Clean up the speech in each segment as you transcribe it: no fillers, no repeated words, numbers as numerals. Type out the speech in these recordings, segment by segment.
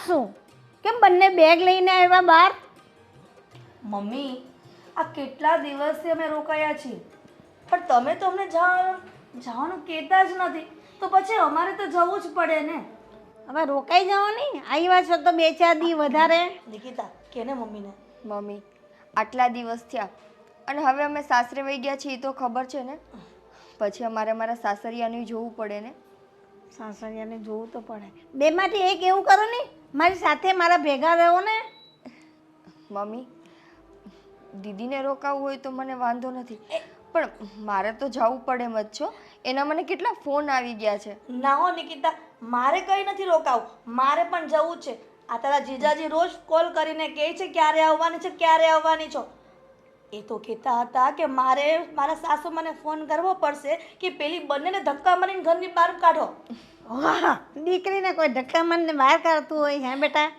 શું? કેમ બંને બેગ લઈને આવ્યા બહાર? મમ્મી, આ કેટલા દિવસથી અમે રોકાયા છીએ, પણ તમે તો અમને જવાનું કહેતા જ નથી. તો પછી અમારે તો જવું જ પડે ને. હવે રોકાઈ જાઓ ને, આવ્યા છો તો 2-4 દી વધારે. નિકિતા, કે ને મમ્મીને. મમ્મી, આટલા દિવસ થયા અને હવે અમે સાસરે વહી ગયા છીએ તો ખબર છે ને, પછી અમારે મારા સાસરિયાને જોવું પડે ને. સાસરિયાને જોવું તો પડે. બેમાંથી એક એવું કરો ને, મારી સાથે મારા ભેગા રહો ને. મમ્મી, દીદીને રોકાવું હોય તો મને વાંધો નથી, પણ મારે તો જવું પડે એમ જ છો. એના મને કેટલા ફોન આવી ગયા છે. ના હો નિકિતા, મારે કંઈ નથી રોકાવું, મારે પણ જવું છે. આ તારા જીજાજી રોજ કોલ કરીને કહે છે ક્યારે આવવાની છે, ક્યારે આવવાની છો. એ તો કહેતા હતા કે મારે મારા સાસુ મને ફોન કરવો પડશે કે પેલી બંનેને ધક્કા મારીને ઘરની બહાર કાઢો. વાહ, દીકરીને કોઈ ધક્કા મારીને બહાર કાઢતું હોય હે બેટા?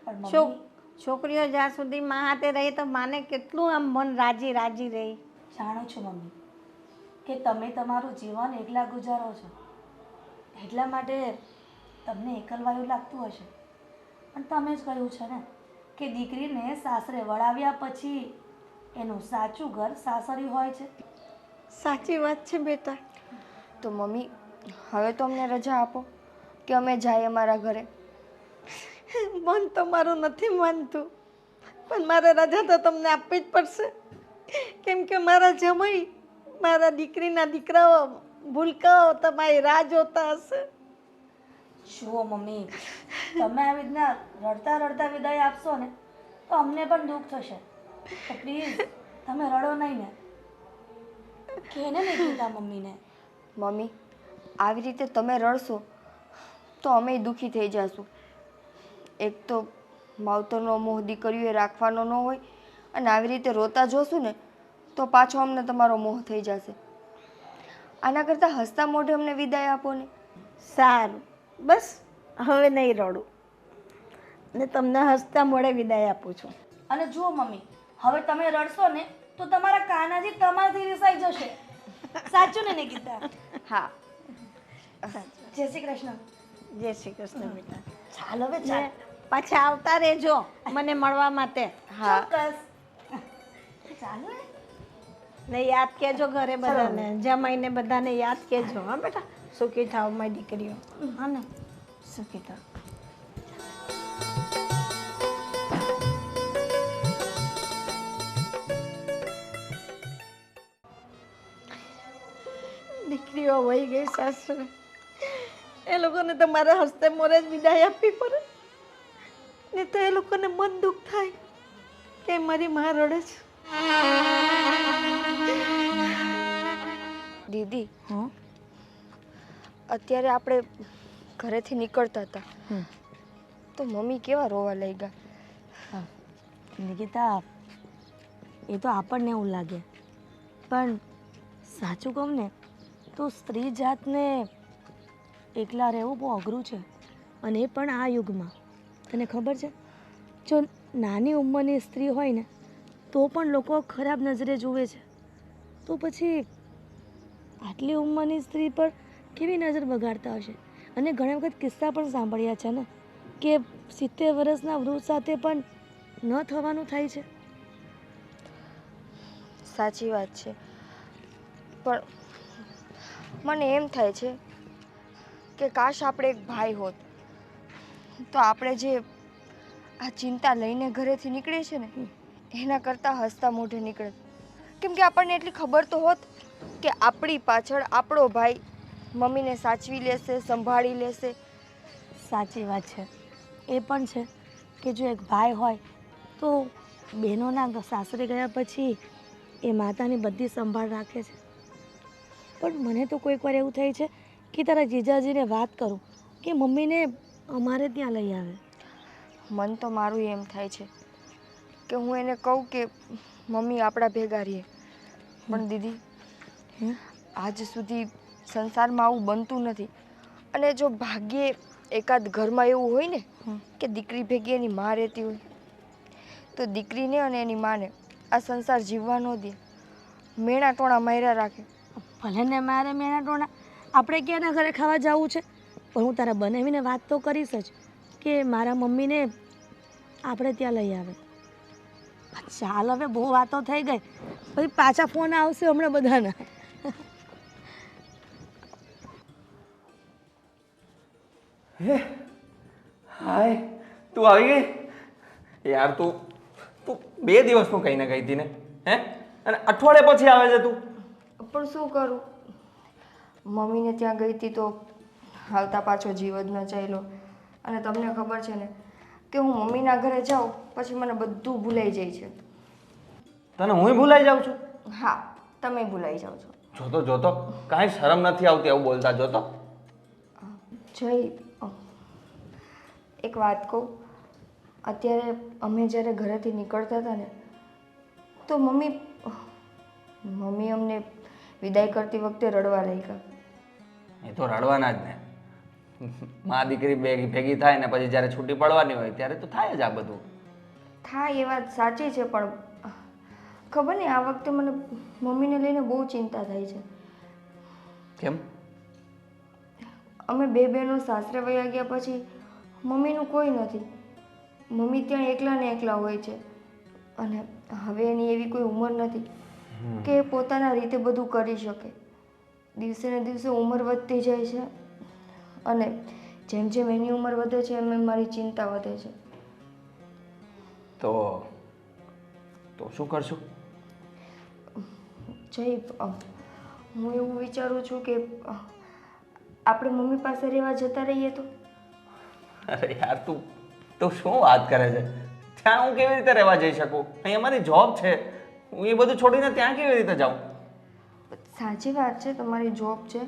પણ મમ્મી, છોકરીઓ જ્યાં સુધી મા હાથે રહી તો માને કેટલું આમ મન રાજી રાજી રહી. જાણો છો મમ્મી કે તમે તમારું જીવન એકલા ગુજારો છો, એટલા માટે તમને એકલવાયું લાગતું હશે. પણ તમે જ કહ્યું છે ને કે દીકરીને સાસરે વળાવ્યા પછી એનું સાચું ઘર સાસરી હોય છે. સાચી વાત છે બેટા. તો મમ્મી, હવે તો અમને રજા આપો કે અમે જઈએ અમારા ઘરે. મન તો મારું નથી માનતું, પણ મારે રજા તો તમને આપવી જ પડશે, કેમ કે મારા જમાઈ, મારા દીકરીના દીકરાઓ, ભૂલકાઓ તમારી રાહ જોતા હશે. જુઓ મમ્મી, તમે આવી રીતના રડતા રડતા વિદાય આપશો ને તો અમને પણ દુઃખ થશે. તો પ્લીઝ તમે રડો નહીં ને. કેને નહીં કીધા મમ્મીને. મમ્મી, આવી રીતે તમે રડશો તો અમે દુઃખી થઈ જશું. એક તો માવતરનો મોહ દીકરીઓએ રાખવાનો ન હોય, અને આવી રીતે રોતા જોશું ને તો પાછો અમને તમારો મોહ થઈ જશે. આના કરતાં હસતા મોઢે અમને વિદાય આપો ને. સારું, બસ હવે નહીં રડું ને તમને હસતા મોઢે વિદાય આપું છું. અને જુઓ મમ્મી, હવે તમે રડશો ને તો તમારા કાનાજી તમારાથી રિસાઈ જશે. સાચું ને નિકિતા? હા. જય શ્રી કૃષ્ણ. જય શ્રી કૃષ્ણ બેટા. ચાલ હવે ને ચાલ. પાછા આવતા રહેજો મને મળવા માટે. હા. ચોક્કસ. ચાલો ને. ને યાદ કેજો ઘરે બધાને, જમાઈને બધાને યાદ કેજો. હા બેટા, સુખી થાવ મારી દીકરીઓ. હા ને, સુખી થાવ. દીકરીઓ વહી ગઈ સાસરે, એ લોકોને તો મારા હસ્તે મોરે જ વિદાય આપવી પડે, ને તો એ લોકોને મન દુઃખ થાય કે મારી માં રડે છે. દીદી, અત્યારે આપણે ઘરેથી નીકળતા હતા તો મમ્મી કેવા રોવા લઈ ગયા. નિકિતા, એ તો આપણને એવું લાગે, પણ સાચું કહું ને તો સ્ત્રી જાતને એકલા રહેવું બહુ અઘરું છે, અને એ પણ આ યુગમાં. તને ખબર છે, જો નાની ઉંમરની સ્ત્રી હોય ને તો પણ લોકો ખરાબ નજરે જુએ છે, તો પછી આટલી ઉંમરની સ્ત્રી પર કેવી નજર બગાડતા હશે. અને ઘણા વખત કિસ્સા પણ સાંભળ્યા છે ને કે 70 વર્ષના વૃદ્ધ સાથે પણ ન થવાનું થાય છે. સાચી વાત છે, પણ મને એમ થાય છે કે કાશ આપણે એક ભાઈ હોત તો આપણે જે આ ચિંતા લઈને ઘરેથી નીકળીએ છીએ ને એના કરતાં હસતા મોઢે નીકળે. કેમ કે આપણને એટલી ખબર તો હોત કે આપણી પાછળ આપણો ભાઈ મમ્મીને સાચવી લેશે, સંભાળી લેશે. સાચી વાત છે. એ પણ છે કે જો એક ભાઈ હોય તો બહેનોના સાસરે ગયા પછી એ માતાની બધી સંભાળ રાખે છે. પણ મને તો કોઈક વાર એવું થાય છે કે તારા જીજાજીને વાત કરું કે મમ્મીને અમારે ત્યાં લઈ આવે. મન તો મારું એમ થાય છે કે હું એને કહું કે મમ્મી આપણા ભેગા રહીએ, પણ દીદી આજ સુધી સંસારમાં આવું બનતું નથી. અને જો ભાગ્યે એકાદ ઘરમાં એવું હોય ને કે દીકરી ભેગી એની માં રહેતી હોય તો દીકરીને અને એની માને આ સંસાર જીવવા ન દે, મેણા ટોણા માર્યા રાખે. ભલે ને મારે મેણા ટોણા, આપણે ક્યાંના ઘરે ખાવા જવું છે, પણ હું તારા બનાવીને વાત તો કરીશ જ કે મારા મમ્મીને આપણે ત્યાં લઈ આવે. ચાલ હવે બહુ વાતો થઈ ગઈ, પછી પાછા ફોન આવશે હમણાં બધાના. હે હાય, તું આવી ગઈ યાર. તું તું 2 દિવસનું કહીને ગઈ હતી ને, હે? અને અઠવાડિયે પછી આવે છે તું. પણ શું કરું, મમ્મીને ત્યાં ગઈ હતી તો હાલતા પાછો જીવ જ ન ચાલ્યો. અને તમને ખબર છે ને કે હું મમ્મીના ઘરે જાઉં પછી મને બધું ભૂલાઈ જાય છે. તને હું ભૂલાઈ જાઉં છું? હા, તમે ભૂલાઈ જાઓ છો. જોતો જોતો કાંઈ શરમ નથી આવતી આવું બોલતા. જોતો જય, એક વાત કહું, અત્યારે અમે જ્યારે ઘરેથી નીકળતા હતા ને તો મમ્મી અમને વિદાય કરતી વખતે રડવા લાગ્યા. એ તો રડવાના જ ને. મા દીકરી ભેગી થાય ને પછી જ્યારે છૂટી પડવાની હોય ત્યારે તો થાય જ આ બધું. થાય એ વાત સાચી છે, પણ ખબર નહીં આ વખતે મને મમ્મીને લઈને બહુ ચિંતા થાય છે. કેમ? અમે 2 બહેનો સાસરે વયા ગયા પછી મમ્મીનું કોઈ નથી. મમ્મી ત્યાં એકલા ને એકલા હોય છે અને હવે એની એવી કોઈ ઉંમર નથી કે એ પોતાના રીતે બધું કરી શકે. દિવસે ને દિવસે ઉંમર વધતી જાય છે અને જેમ જેમ એની ઉંમર વધે છે એમ એમ મારી ચિંતા વધે છે. તો શું કરશું? જય, હું એવું વિચારું છું કે આપણે મમ્મી પાસે રહેવા જતા રહીએ તો. અરે યાર, તું શું વાત કરે છે? ત્યાં હું કેવી રીતે રહેવા જઈ શકું? અહીં અમારી જોબ છે. હું એ બધું છોડીને ત્યાં કેવી રીતે જાઉં? સાચી વાત છે, તમારી જોબ છે,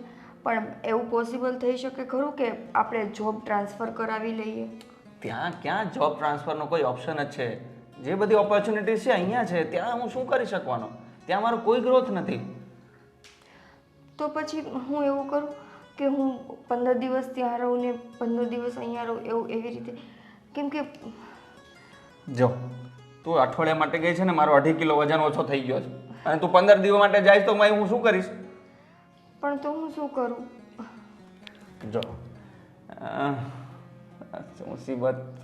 પણ એવું પોસિબલ થઈ શકે ખરું કે આપણે જોબ ટ્રાન્સફર કરાવી લઈએ? ત્યાં ક્યાં જોબ ટ્રાન્સફરનો કોઈ ઓપ્શન જ છે? જે બધી ઓપોર્ચ્યુનિટીઝ છે અહીંયા છે. ત્યાં હું શું કરી શકવાનો? ત્યાં મારો કોઈ ગ્રોથ નથી. તો પછી હું એવું કરું કે હું 15 દિવસ ત્યાં રહું ને 15 દિવસ અહીંયા રહું, એવી રીતે. કેમ કે જો તું અઠવાડિયા માટે ગઈ છે ને, મારો 2.5 કિલો વજન ઓછો થઈ ગયો છે અને તું 15 દિવસ માટે જાય તો હું શું કરીશ? પણ તો હું શું કરું? જો મુસીબત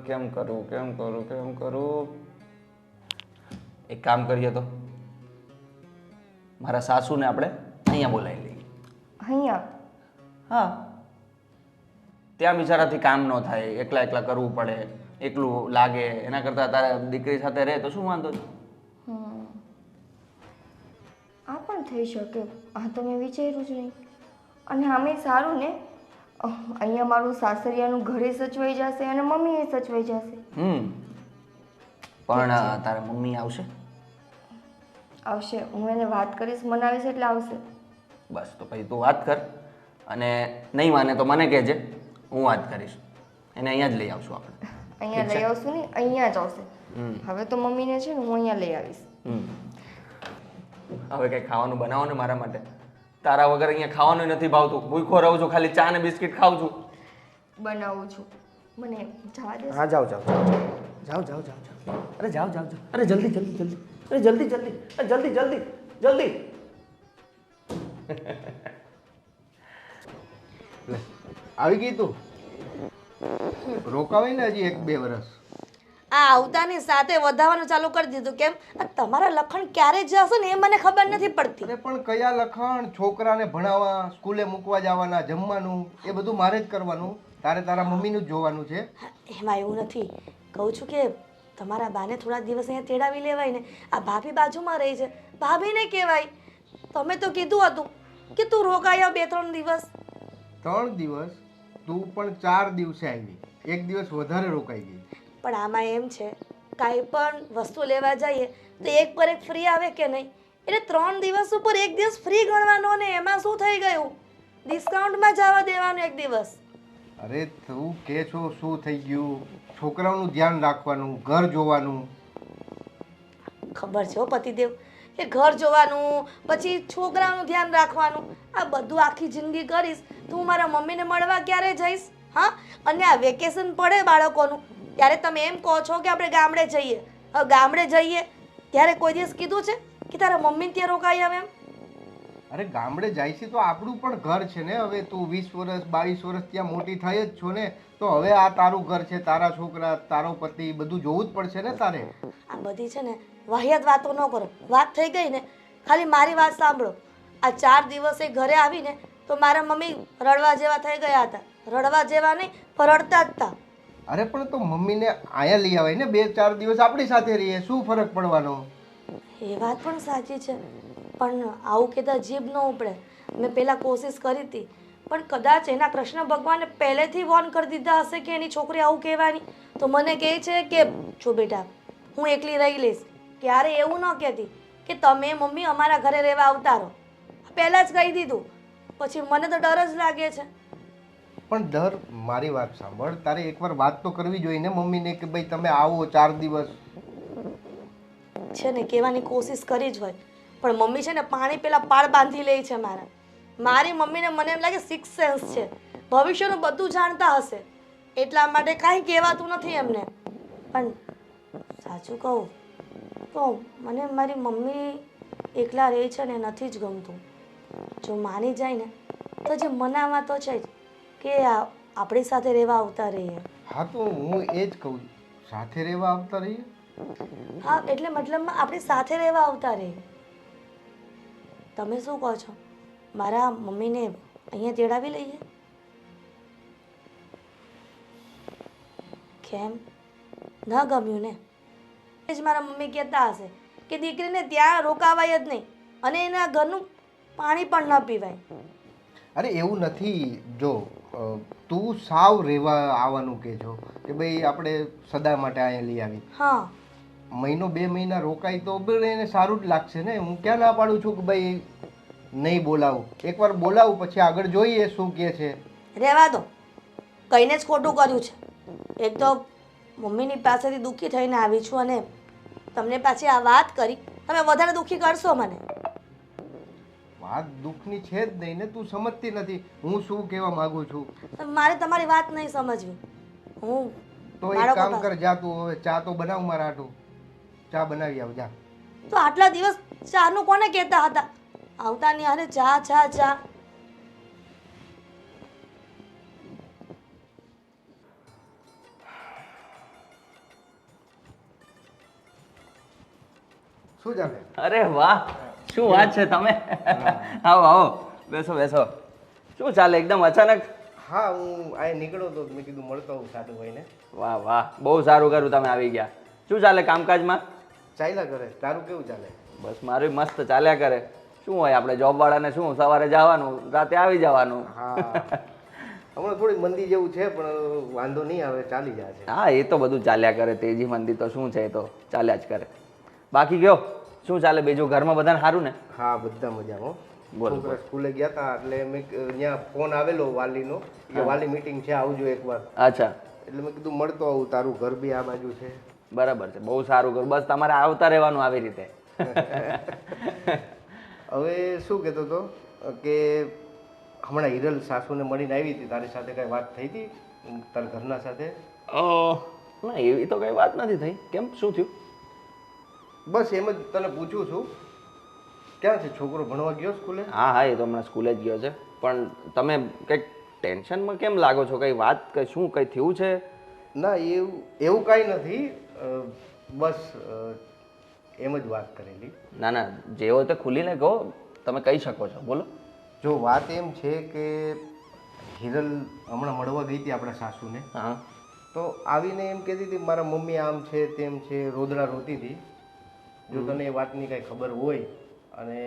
કેમ કરું? એક કામ કરીએ તો મારા સાસુને આપણે અહીંયા બોલાવી લઈએ. અહીંયા? હા, ત્યાં બિચારાથી કામ ન થાય, એકલા કરવું પડે, એકલું લાગે. એના કરતાં તારા દીકરી સાથે રહે તો શું વાંધો છે? આ પણ થઈ શકે. આ તો મેં વિચાર્યું જ નહીં. અને આમે સારું ને, અહીંયા મારું સાસરિયાનું ઘરે સચવાઈ જશે અને મમ્મી એ સચવાઈ જશે. પણ તારા મમ્મી આવશે? આવશે, હું એને વાત કરીશ, મનાવીશ એટલે આવશે. બસ, તો પછી તું વાત કર અને નહીં માને તો મને કહેજે, હું વાત કરીશ. એને અહીંયા જ લઈ આવશું આપણે. અહીંયા લઈ આવશું નહીં, અહીંયા જ આવશે. હવે તો મમ્મીને છે ને હું અહીંયા લઈ આવીશ. હવે કંઈ ખાવાનું બનાવો ને મારા માટે. તારા વગર અહીંયા ખાવાનું નથી ભાવતું. ભૂખો રહું છું, ખાલી ચા ને બિસ્કિટ ખાઉં છું. બનાવું છું, મને જવા દે. હા, જાઓ. અરે જાઓ. અરે જલ્દી. અરે જલ્દી. આવી ગઈ તું? રોકાવાય ને હજી 1-2 વર્ષ. આ આવતાની સાથે વધારવાનું ચાલુ કરી દીધું. કેમ? આ તમારા લખણ ક્યારે જશે ને એ મને ખબર નથી પડતી. અરે પણ કયા લખણ? છોકરાને ભણાવવા, સ્કૂલે મૂકવા જવાના, જમવાનું એ બધું મારે જ કરવાનું. તારે તારા મમ્મીનું જ જોવાનું છે. એમાં એવું નથી. કહું છું કે તમારા બાને થોડા દિવસ અહીંયા તેડાવી લેવાય ને. આ ભાભી બાજુમાં રહી છે, ભાભીને કહેવાય. તમે તો કીધું હતું કે તું રોકાઈ આવ 2-3 દિવસ. 3 દિવસ? તું પણ 4 દિવસે આવી, 1 દિવસ વધારે રોકાઈ ગઈ. પણ આમાં એમ છે, કાંઈ પણ વસ્તુ લેવા જઈએ તો 1 પર 1 ફ્રી આવે કે નહીં? એટલે 3 દિવસ ઉપર 1 દિવસ ફ્રી ગણવાનો ને એમાં શું થઈ ગયું? ડિસ્કાઉન્ટમાં જવા દેવાનું 1 દિવસ. અરે તું કે છો શું થઈ ગયું? છોકરાઓનું ધ્યાન રાખવાનું, ઘર જોવાનું. ખબર છે હો પતિદેવ કે ઘર જોવાનું, પછી છોકરાનું ધ્યાન રાખવાનું, આ બધું આખી જિંદગી કરીશ તો હું મારા મમ્મીને મળવા ક્યારે જઈશ? હા, અને આ વેકેશન પડે બાળકોનું ત્યારે તમે એમ કહો છો કે આપણે ગામડે જઈએ. હવે ગામડે જઈએ ત્યારે કોઈ દિવસ કીધું છે કે તારા મમ્મી ત્યાં રોકાઈ આવે? એમ અરે ગામડે જાય છે તો આપણું પણ ઘર છે ને. હવે તું 20 વર્ષ 22 વર્ષ ત્યાં મોટી થઈ જ છો ને, તો હવે આ તારું ઘર છે, તારા છોકરા, તારો પતિ, બધું જોવું જ પડશે ને તારે. આ બધી છે ને વાહિયાત વાતો ન કરો. વાત થઈ ગઈ ને, ખાલી મારી વાત સાંભળો. આ 4 દિવસે ઘરે આવીને તો મારા મમ્મી રડવા જેવા થઈ ગયા હતા. રડવા જેવા નહીં પણ રડતા જ હતા. અરે પણ તો મમ્મીને અહીંયા લઈ આવાય ને, 2-4 દિવસ આપણી સાથે રહીએ, શું ફરક પડવાનો? એ વાત પણ સાચી છે, પણ આવું કહેતા જીભ ન ઉપડે. મેં પહેલાં કોશિશ કરી હતી, પણ કદાચ એના કૃષ્ણ ભગવાને પહેલેથી વોર્ન કરી દીધા હશે કે એની છોકરી આવું કહેવાની, તો મને કહે છે કે જો બેટા હું એકલી રહી લઈશ. ક્યારે એવું ન કહેતી કે તમે મમ્મી અમારા ઘરે રહેવા આવતા રહો. પહેલાં જ કહી દીધું, પછી મને તો ડર જ લાગે છે. પણ ડર, મારી વાત સાંભળ, તારે એકવાર વાત તો કરવી જોઈએ ને મમ્મીને કે ભાઈ તમે આવો 4 દિવસ. છે ને કહેવાની કોશિશ કરી જ હોય, પણ મમ્મી છે ને પાણી પેલા પાળ બાંધી લે છે મારા. મારી મમ્મીને મને એમ લાગે 6th સેન્સ છે, ભવિષ્યનું બધું જાણતા હશે, એટલા માટે કાંઈ કહેવાતું નથી એમને. પણ સાચું કહું તો મને મારી મમ્મી એકલા રહે છે ને નથી જ ગમતું. જો માની જાય ને તો જે મનાવા તો છે જ કે આપણી સાથે રહેવા આવતા રહીએ. હા તો હું એ જ કહું, સાથે રહેવા આવતા રહીએ. હા એટલે મતલબમાં આપણી સાથે રહેવા આવતા રહીએ. તમે શું કહો છો? મારા મમ્મીને અહીંયા તેડાવી લઈએ? કેમ ન ગમ્યું ને? એ જ મારા મમ્મી કહેતા હશે કે દીકરીને ત્યાં રોકાવાય જ નહીં અને એના ઘરનું પાણી પણ ન પીવાય. અરે એવું નથી. જો તું સાવ રહેવા આવવાનું કે છો કે ભાઈ આપણે સદા માટે અહીંયા લઈ આવી. હા 1-2 મહિના રોકાય તો બી એને સારું જ લાગશે ને. હું ક્યાં ના પાડું છું કે ભાઈ નહીં બોલાવું. એકવાર બોલાવું પછી આગળ જોઈએ શું કહે છે. રહેવા દો, કહીને જ ખોટું કર્યું છે. એક તો મમ્મીની પાસેથી દુઃખી થઈને આવી છું અને તમને પાછી આ વાત કરી, તમે વધારે દુઃખી કરશો મને. વાત દુઃખની છે જ નહીં ને, તું સમજતી નથી હું શું કહેવા માંગુ છું. મારે તમારી વાત નહીં સમજવી. હું તો એક કામ કર, જા તું હવે ચા તો બનાવ મારા હાટું. ચા બનાવી આવ જા. તો આટલા દિવસ ચાનું કોને કહેતા હતા? આવતા ની હારે ચા ચા ચા. શું ચાલે? અરે વાહ, શું વાત છે તમે. આવો આવો, બેસો બેસો. શું ચાલે એકદમ અચાનક? હા હું આ નીકળ્યો તો મેં કીધું મળતો હું સાધુ ભાઈને. વાહ વાહ, બહુ સારું કર્યું તમે આવી ગયા. શું ચાલે કામકાજમાં? ચાલ્યા કરે. તારું કેવું ચાલે? બસ મારું મસ્ત ચાલ્યા કરે. શું હોય આપણે જોબ વાળાને શું, સવારે જવાનું રાતે આવી જવાનું. હા હમણાં થોડી મંદી જેવું છે પણ વાંધો નહીં આવે, ચાલી જાય છે. હા એ તો બધું ચાલ્યા કરે, તેજી મંદી તો શું છે, એ તો ચાલ્યા જ કરે. બાકી કયો શું ચાલે બીજું, ઘરમાં બધાને સારું ને? હા બધા મજામાં. બોલો, છોકરા સ્કૂલે ગયા હતા એટલે મેં ત્યાં ફોન આવેલો વાલીનો કે વાલી મીટિંગ છે આવજો એકવાર. અચ્છા, એટલે મેં કીધું મળતો આવું. તારું ઘર બી આ બાજુ છે. બરાબર છે, બહુ સારું કરું. બસ તમારે આવતા રહેવાનું આવી રીતે. હવે શું કહેતો હતો કે હમણાં હિરલ સાસુને મળીને આવી હતી, તારી સાથે કઈ વાત થઈ હતી તારા ઘરના સાથે? ના એવી તો કઈ વાત નથી થઈ. કેમ, શું થયું? બસ એમ જ તને પૂછું છું. ક્યાં છે છોકરો, ભણવા ગયો સ્કૂલે? હા હા, એ તો હમણાં સ્કૂલે જ ગયો છે. પણ તમે કંઈક ટેન્શનમાં કેમ લાગો છો? કંઈ વાત, કંઈ શું કંઈ થયું છે? ના એવું કાંઈ નથી. બસ એમ જ વાત કરેલી. ના ના, જે હોય તે ખુલીને કહો, તમે કહી શકો છો, બોલો. જો વાત એમ છે કે હિરલ હમણાં મળવા ગઈ હતી આપણા સાસુને. હા, તો આવીને એમ કહેતી હતી મારા મમ્મી આમ છે તેમ છે, રોદડા રોતી હતી. જો તને એ વાતની કાંઈ ખબર હોય. અને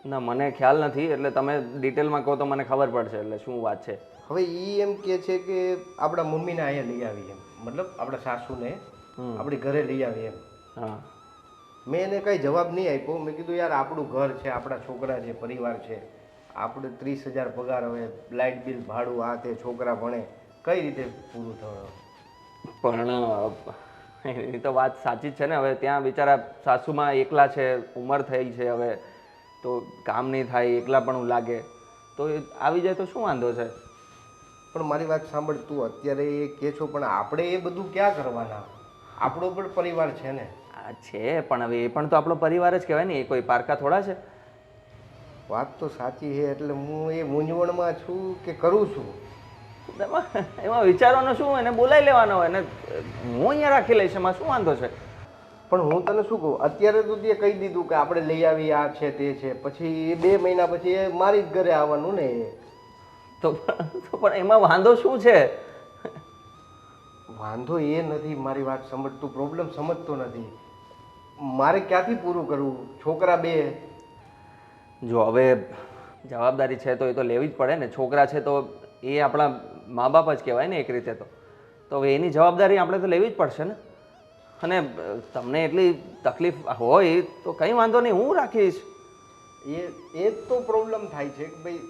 ના મને ખ્યાલ નથી, એટલે તમે ડિટેલમાં કહો તો મને ખબર પડશે એટલે શું વાત છે. હવે એ એમ કહે છે કે આપણા મમ્મીને અહીંયા લઈ આવી એમ, મતલબ આપણા સાસુને આપણી ઘરે લઈ આવી એમ. હા, મેં એને કાંઈ જવાબ નહીં આપ્યો. મેં કીધું યાર આપણું ઘર છે, આપણા છોકરા છે, પરિવાર છે, આપણે 30,000 પગાર, હવે લાઇટ બિલ, ભાડું, આ તે, છોકરા ભણે, કઈ રીતે પૂરું થવાનું? પણ એની તો વાત સાચી જ છે ને. હવે ત્યાં બિચારા સાસુમાં એકલા છે, ઉંમર થઈ છે, હવે તો કામ નહીં થાય, એકલા પણ લાગે, તો એ આવી જાય તો શું વાંધો છે? પણ મારી વાત સાંભળ, તું અત્યારે એ કહે છો પણ આપણે એ બધું ક્યાં કરવાના? આપણો પણ પરિવાર છે ને. આ છે પણ હવે એ પણ તો આપણો પરિવાર જ કહેવાય ને, એ કોઈ પારકા થોડા છે. વાત તો સાચી છે, એટલે હું એ મૂંઝવણમાં છું કે કરું છું. એમાં વિચારવાનું શું, એને બોલાવી લેવાનો હોય, એને હું અહીંયા રાખી લઈશ, એમાં શું વાંધો છે? પણ હું તને શું કહું, અત્યારે તો તે કહી દીધું કે આપણે લઈ આવી, આ છે તે છે, પછી એ 2 મહિના પછી એ મારી જ ઘરે આવવાનું ને. તો પણ એમાં વાંધો શું છે? વાંધો એ નથી, મારી વાત સમજતું, પ્રોબ્લેમ સમજતો નથી. મારે ક્યાંથી પૂરું કરવું? છોકરા 2. જો હવે જવાબદારી છે તો એ તો લેવી જ પડે ને. છોકરા છે તો એ આપણા મા બાપ જ કહેવાય ને એક રીતે. તો હવે એની જવાબદારી આપણે તો લેવી જ પડશે ને. અને તમને એટલી તકલીફ હોય તો કંઈ વાંધો નહીં, હું રાખીશ. એ જ તો પ્રોબ્લેમ થાય છે કે ભાઈ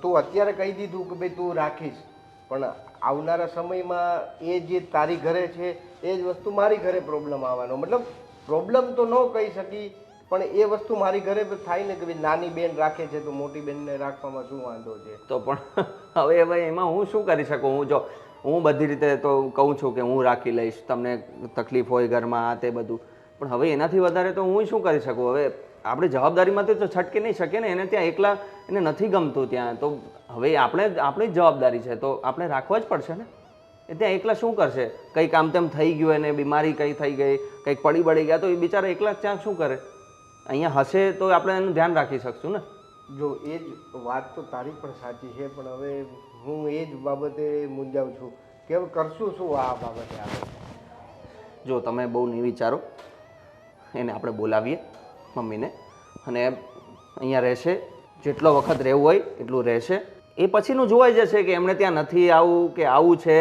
તું અત્યારે કહી દીધું કે ભાઈ તું રાખીશ, પણ આવનારા સમયમાં એ જે તારી ઘરે છે એ જ વસ્તુ મારી ઘરે પ્રોબ્લેમ આવવાનો. મતલબ પ્રોબ્લેમ તો ન કહી શકી, પણ એ વસ્તુ મારી ઘરે થાય ને કે ભાઈ નાની બેન રાખે છે તો મોટી બેનને રાખવામાં શું વાંધો છે? તો પણ હવે એમાં હું શું કરી શકું? હું બધી રીતે તો કહું છું કે હું રાખી લઈશ, તમને તકલીફ હોય ઘરમાં આ તે બધું, પણ હવે એનાથી વધારે તો હું શું કરી શકું? હવે આપણે જવાબદારીમાંથી તો છટકી નહીં શકીએ ને. એને ત્યાં એકલા, એને નથી ગમતું ત્યાં, તો હવે આપણી જ જવાબદારી છે તો આપણે રાખવા જ પડશે ને. એ ત્યાં એકલા શું કરશે? કંઈક આમ તેમ થઈ ગયું, એને બીમારી કંઈ થઈ ગઈ, કંઈક પડી ગયા તો એ બિચારા એકલા ત્યાં શું કરે? અહીંયા હશે તો આપણે એનું ધ્યાન રાખી શકશું ને. જો એ જ વાત તો તારી પણ સાચી છે, પણ હવે હું એ જ બાબતે મૂંઝાઉં છું કે હવે કરશું શું આ બાબતે આપણે. જો તમે બહુ નહીં વિચારો, એને આપણે બોલાવીએ મમ્મીને, અને અહીંયા રહેશે, જેટલો વખત રહેવું હોય એટલું રહેશે. એ પછીનું જોવાઈ જશે કે એમણે ત્યાં નથી આવવું કે આવું છે,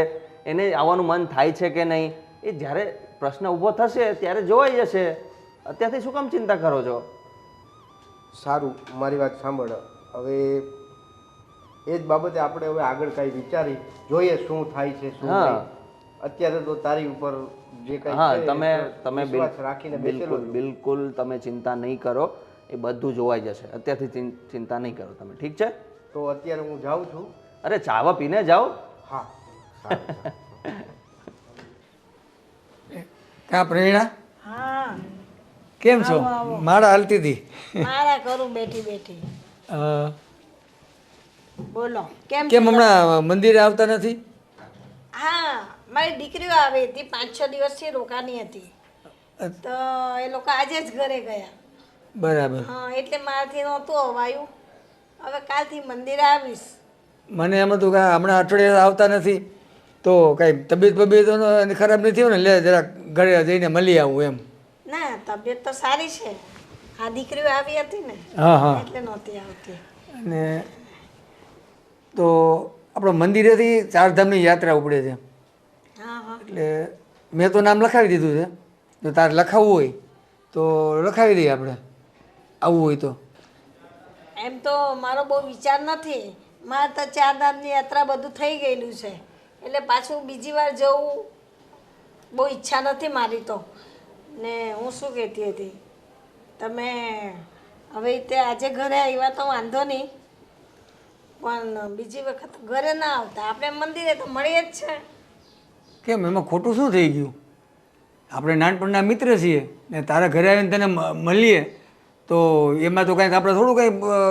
એને આવવાનું મન થાય છે કે નહીં. એ જ્યારે પ્રશ્ન ઊભો થશે ત્યારે જોવાઈ જશે. અત્યારથી શું કામ ચિંતા કરો છો? સારું, મારી વાત સાંભળ. હવે એ જ બાબતે આપણે હવે આગળ કાંઈ વિચારી જોઈએ શું થાય છે શું નહીં. અત્યારે તો તારી ઉપર જે કંઈ હા, છે તમે વિશ્વાસ રાખીને બેસેલો છું. બિલકુલ તમે ચિંતા નહીં કરો, એ બધું જોવાઈ જશે. અત્યારથી ચિંતા નહીં કરો તમે, ઠીક છે? તો અત્યારે હું જાઉં છું. અરે ચાવા પીને જાઓ. હા, સારું. કા પ્રેરણા, હા, કેમ છો? માળા હાલતી હતી. મારા કરું બેઠી બેઠી. અ, બોલો કેમ કેમ હમણાં મંદિરે આવતા નથી? હા, મારી દીકરીઓ આવી હતી, 5-6 દિવસથી રોકાની હતી, તો એ લોકો આજે જ ઘરે ગયા. બરાબર. હા, એટલે મારાથી નહોતું અવાયું. હવે કાલથી મંદિરે આવીશ. મને એમ હતું કે હમણાં અઠવાડિયે આવતા નથી તો કાંઈ તબિયત ખરાબ નથી થયું ને, લે જરાક ઘરે જઈને મળી આવું એમ. ના, તબિયત તો સારી છે. આ દીકરીઓ આવી હતી ને હા હા. એટલે નહોતી આવતી. અને તો આપણો મંદિરેથી 4 ધામની યાત્રા ઉપડે છે, હા હા, એટલે મેં તો નામ લખાવી દીધું છે. જો તારે લખાવવું હોય તો લખાવી દઈએ આપણે, આવવું હોય તો. એમ તો મારો બહુ વિચાર નથી. મારે તો 4 ધામની યાત્રા બધું થઈ ગયેલું છે, એટલે પાછું બીજી વાર જવું બહુ ઈચ્છા નથી મારી તો. ને હું શું કહેતી હતી, તમે હવે તે આજે ઘરે આવ્યા તો વાંધો નહીં, પણ બીજી વખત ઘરે ના આવતા, આપણે મંદિરે તો મળીએ જ છે. કેમ, એમાં ખોટું શું થઈ ગયું? આપણે નાનપણના મિત્ર છીએ ને તારા ઘરે આવીને તને મળીએ તો એમાં તો કાંઈક આપણે થોડું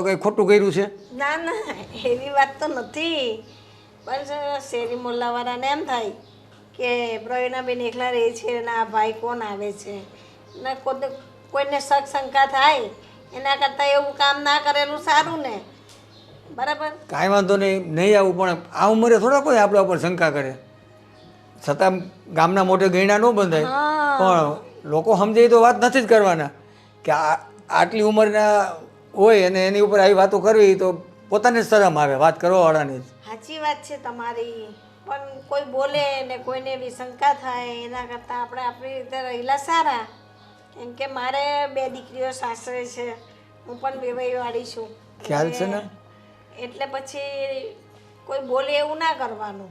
કંઈ ખોટું કર્યું છે? ના ના, એવી વાત તો નથી, પણ શેરી મોલ્લાવાળાને એમ થાય કે પ્રવીણાબેન એકલા રહે છે અને આ ભાઈ કોણ આવે છે, ને કોઈને શક શંકા થાય એના કરતાં એવું કામ ના કરેલું સારું ને. બરાબર, કાંઈ વાંધો નહીં આવું, પણ આ ઉંમરે થોડા કોઈ આપણા ઉપર શંકા કરે. છતાં ગામના મોઢે ગયણા ન બંધાય, પણ લોકો સમજે તો વાત નથી જ કરવાના કે આટલી ઉંમરના હોય અને એની ઉપર આવી વાતો કરવી તો પોતાને જ શરમ આવે, વાત કરવાવાળાને જ. સાચી વાત છે તમારી, પણ કોઈ બોલે ને કોઈને એવી શંકા થાય એના કરતાં આપણે આપણી રીતે રહેલા સારા. કેમ કે મારે 2 દીકરીઓ સાસરે છે, હું પણ વેવાઈવાળી છું. ખ્યાલ છે ને? એટલે પછી કોઈ બોલે એવું ના કરવાનું.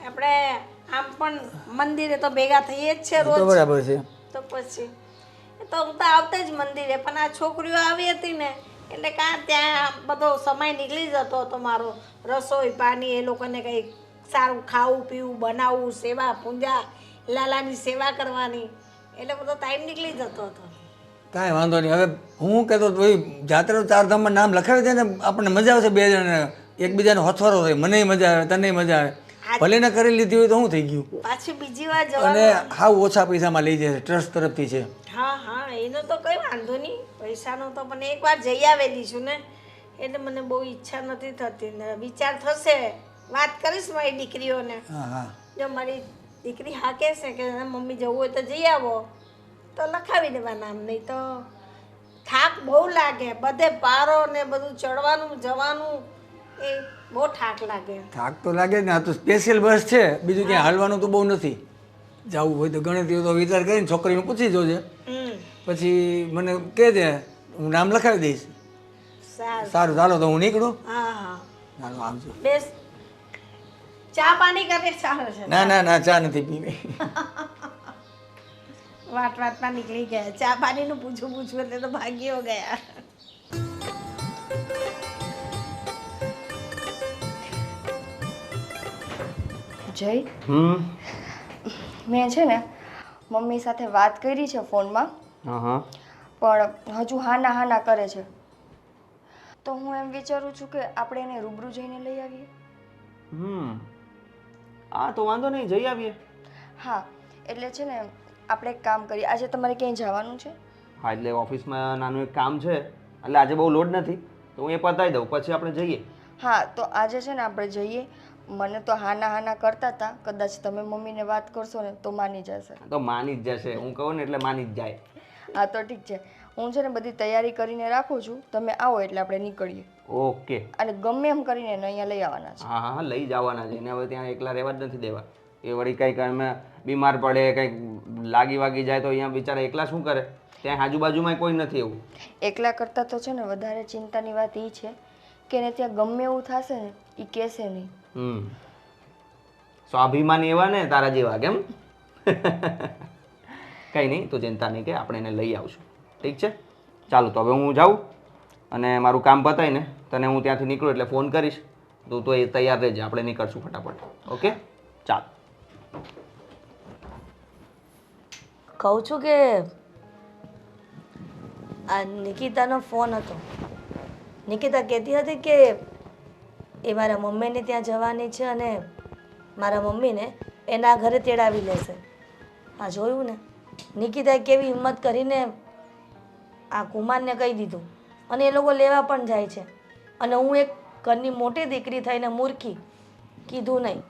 આપણે આમ પણ મંદિરે તો ભેગા થઈએ જ છે તો રોજ. બરાબર છે. તો પછી તો હું તો આવતા જ મંદિરે, પણ આ છોકરીઓ આવી હતી ને એટલે કાં ત્યાં બધો સમય નીકળી જતો હતો મારો. રસોઈ પાણી, એ લોકોને કંઈક સારું ખાવું પીવું બનાવવું, સેવા પૂજા, લાલાની સેવા કરવાની, એટલે બધો ટાઈમ નીકળી જતો હતો. કાંઈ વાંધો નહીં. હવે હું કહેતો તો ભાઈ જાત્રા ચારધામમાં નામ લખાવી દે ને આપણને મજા આવશે, બે જણ એકબીજાને હથવારો થાય, મને મજા આવે તને મજા આવે. ભલે ને કરી લીધી હોય તો શું થઈ ગયું? પાછી બીજી વાર અને જવાનું. હાવ ઓછા પૈસામાં લઈ જાય, ટ્રસ્ટ તરફથી છે. હા હા, એનો તો કઈ વાંધો નહીં, પૈસાનો તો પણ એકવાર જઈ આવેલી છું ને, એટલે મને બહુ ઈચ્છા નથી થતી ને. વિચાર થશે, વાત કરીશ મારી દીકરીઓને. હા હા, જો મારી દીકરી હા કહેશે કે મમ્મી જવું હોય તો જઈ આવો, તો લખાવી દેવા નામ. નહીં તો થાક બહુ લાગે, બધે પારો ને બધું ચડવાનું જવાનું, એ બહુ થાક લાગે. થાક તો લાગે જ ને. આ તો સ્પેશિયલ બસ છે, બીજું ક્યાંય હાલવાનું તો બહુ નથી. જવું હોય તો ગણતરી હોય તો વિચાર કરીને છોકરીને પૂછી જોજે, પછી મને કહેજે, હું નામ લખાવી દઈશ. સારું સારું, ચાલો તો હું નીકળું. હા હા, ચાલો આવજો. બેસ. ચા પાણી કરે ચાલે છે? ના ના ના, ચા નથી પીવી. વાતમાં નીકળી ગયા. ચા પાણીનું પૂછું એટલે તો ભાગ્યો ગયા. જય, મેં છે ને મમ્મી સાથે વાત કરી છે ફોનમાં, હા હા, પણ હજુ હાના હાના કરે છે. તો હું એમ વિચારું છું કે આપણે એને રૂબરૂ જઈને લઈ આવીએ. હા તો વાંધો નહીં, જઈ આવીએ. હા, એટલે છે ને આપણે એક કામ કરીએ. આજે તમારે ક્યાંય જવાનું છે? હા, એટલે ઓફિસમાં નાનું એક કામ છે, એટલે આજે બહુ લોડ નથી, તો હું એ પતાવી દઉં પછી આપણે જઈએ. હા, તો આજે છે ને આપણે જઈએ. મને તો હાના હાના કરતા હતા, કદાચ તમે મમ્મીને વાત કરશો ને તો માની જશે. તો માની જ જશે, હું કહું ને એટલે માની જ જાય. હા તો ઠીક છે, હું છે ને બધી તૈયારી કરીને રાખું છું. તમે આવો એટલે આપણે નીકળીએ. ઓકે. અને ગમે એમ કરીને એને અહીંયા લઈ આવવાના છે. હા હા, લઈ જવાના છે એને. હવે ત્યાં એકલા રહેવા જ નથી દેવા. એ વળી કંઈક અમે બીમાર પડે, કંઈક લાગી વાગી જાય તો અહીંયા બિચારા એકલા શું કરે? ત્યાં આજુબાજુમાં કોઈ નથી એવું. એકલા કરતાં તો છે ને વધારે ચિંતાની વાત એ છે કે એને ત્યાં ગમે એવું થશે ને એ કહેશે નહીં. સ્વાભિમાની એવા ને તારા જેવા, કેમ? કંઈ નહીં, તું ચિંતા નહીં કે આપણે એને લઈ આવશું. ઠીક છે, ચાલો તો હવે હું જાઉં અને મારું કામ પતાવીને તને હું ત્યાંથી નીકળું એટલે ફોન કરીશ. તું તો એ તૈયાર રહેજે, આપણે નીકળશું ફટાફટ. ઓકે, ચાલ. કહું છું કે આ નિકિતાનો ફોન હતો. નિકિતા કહેતી હતી કે એ મારા મમ્મીને ત્યાં જવાની છે અને મારા મમ્મીને એના ઘરે તેડાવી લેશે. આ જોયું ને, નિકિતાએ કેવી હિંમત કરીને આ કુમારને કહી દીધું અને એ લોકો લેવા પણ જાય છે. અને હું એક ઘરની મોટી દીકરી થઈને મૂર્ખી, કીધું નહીં.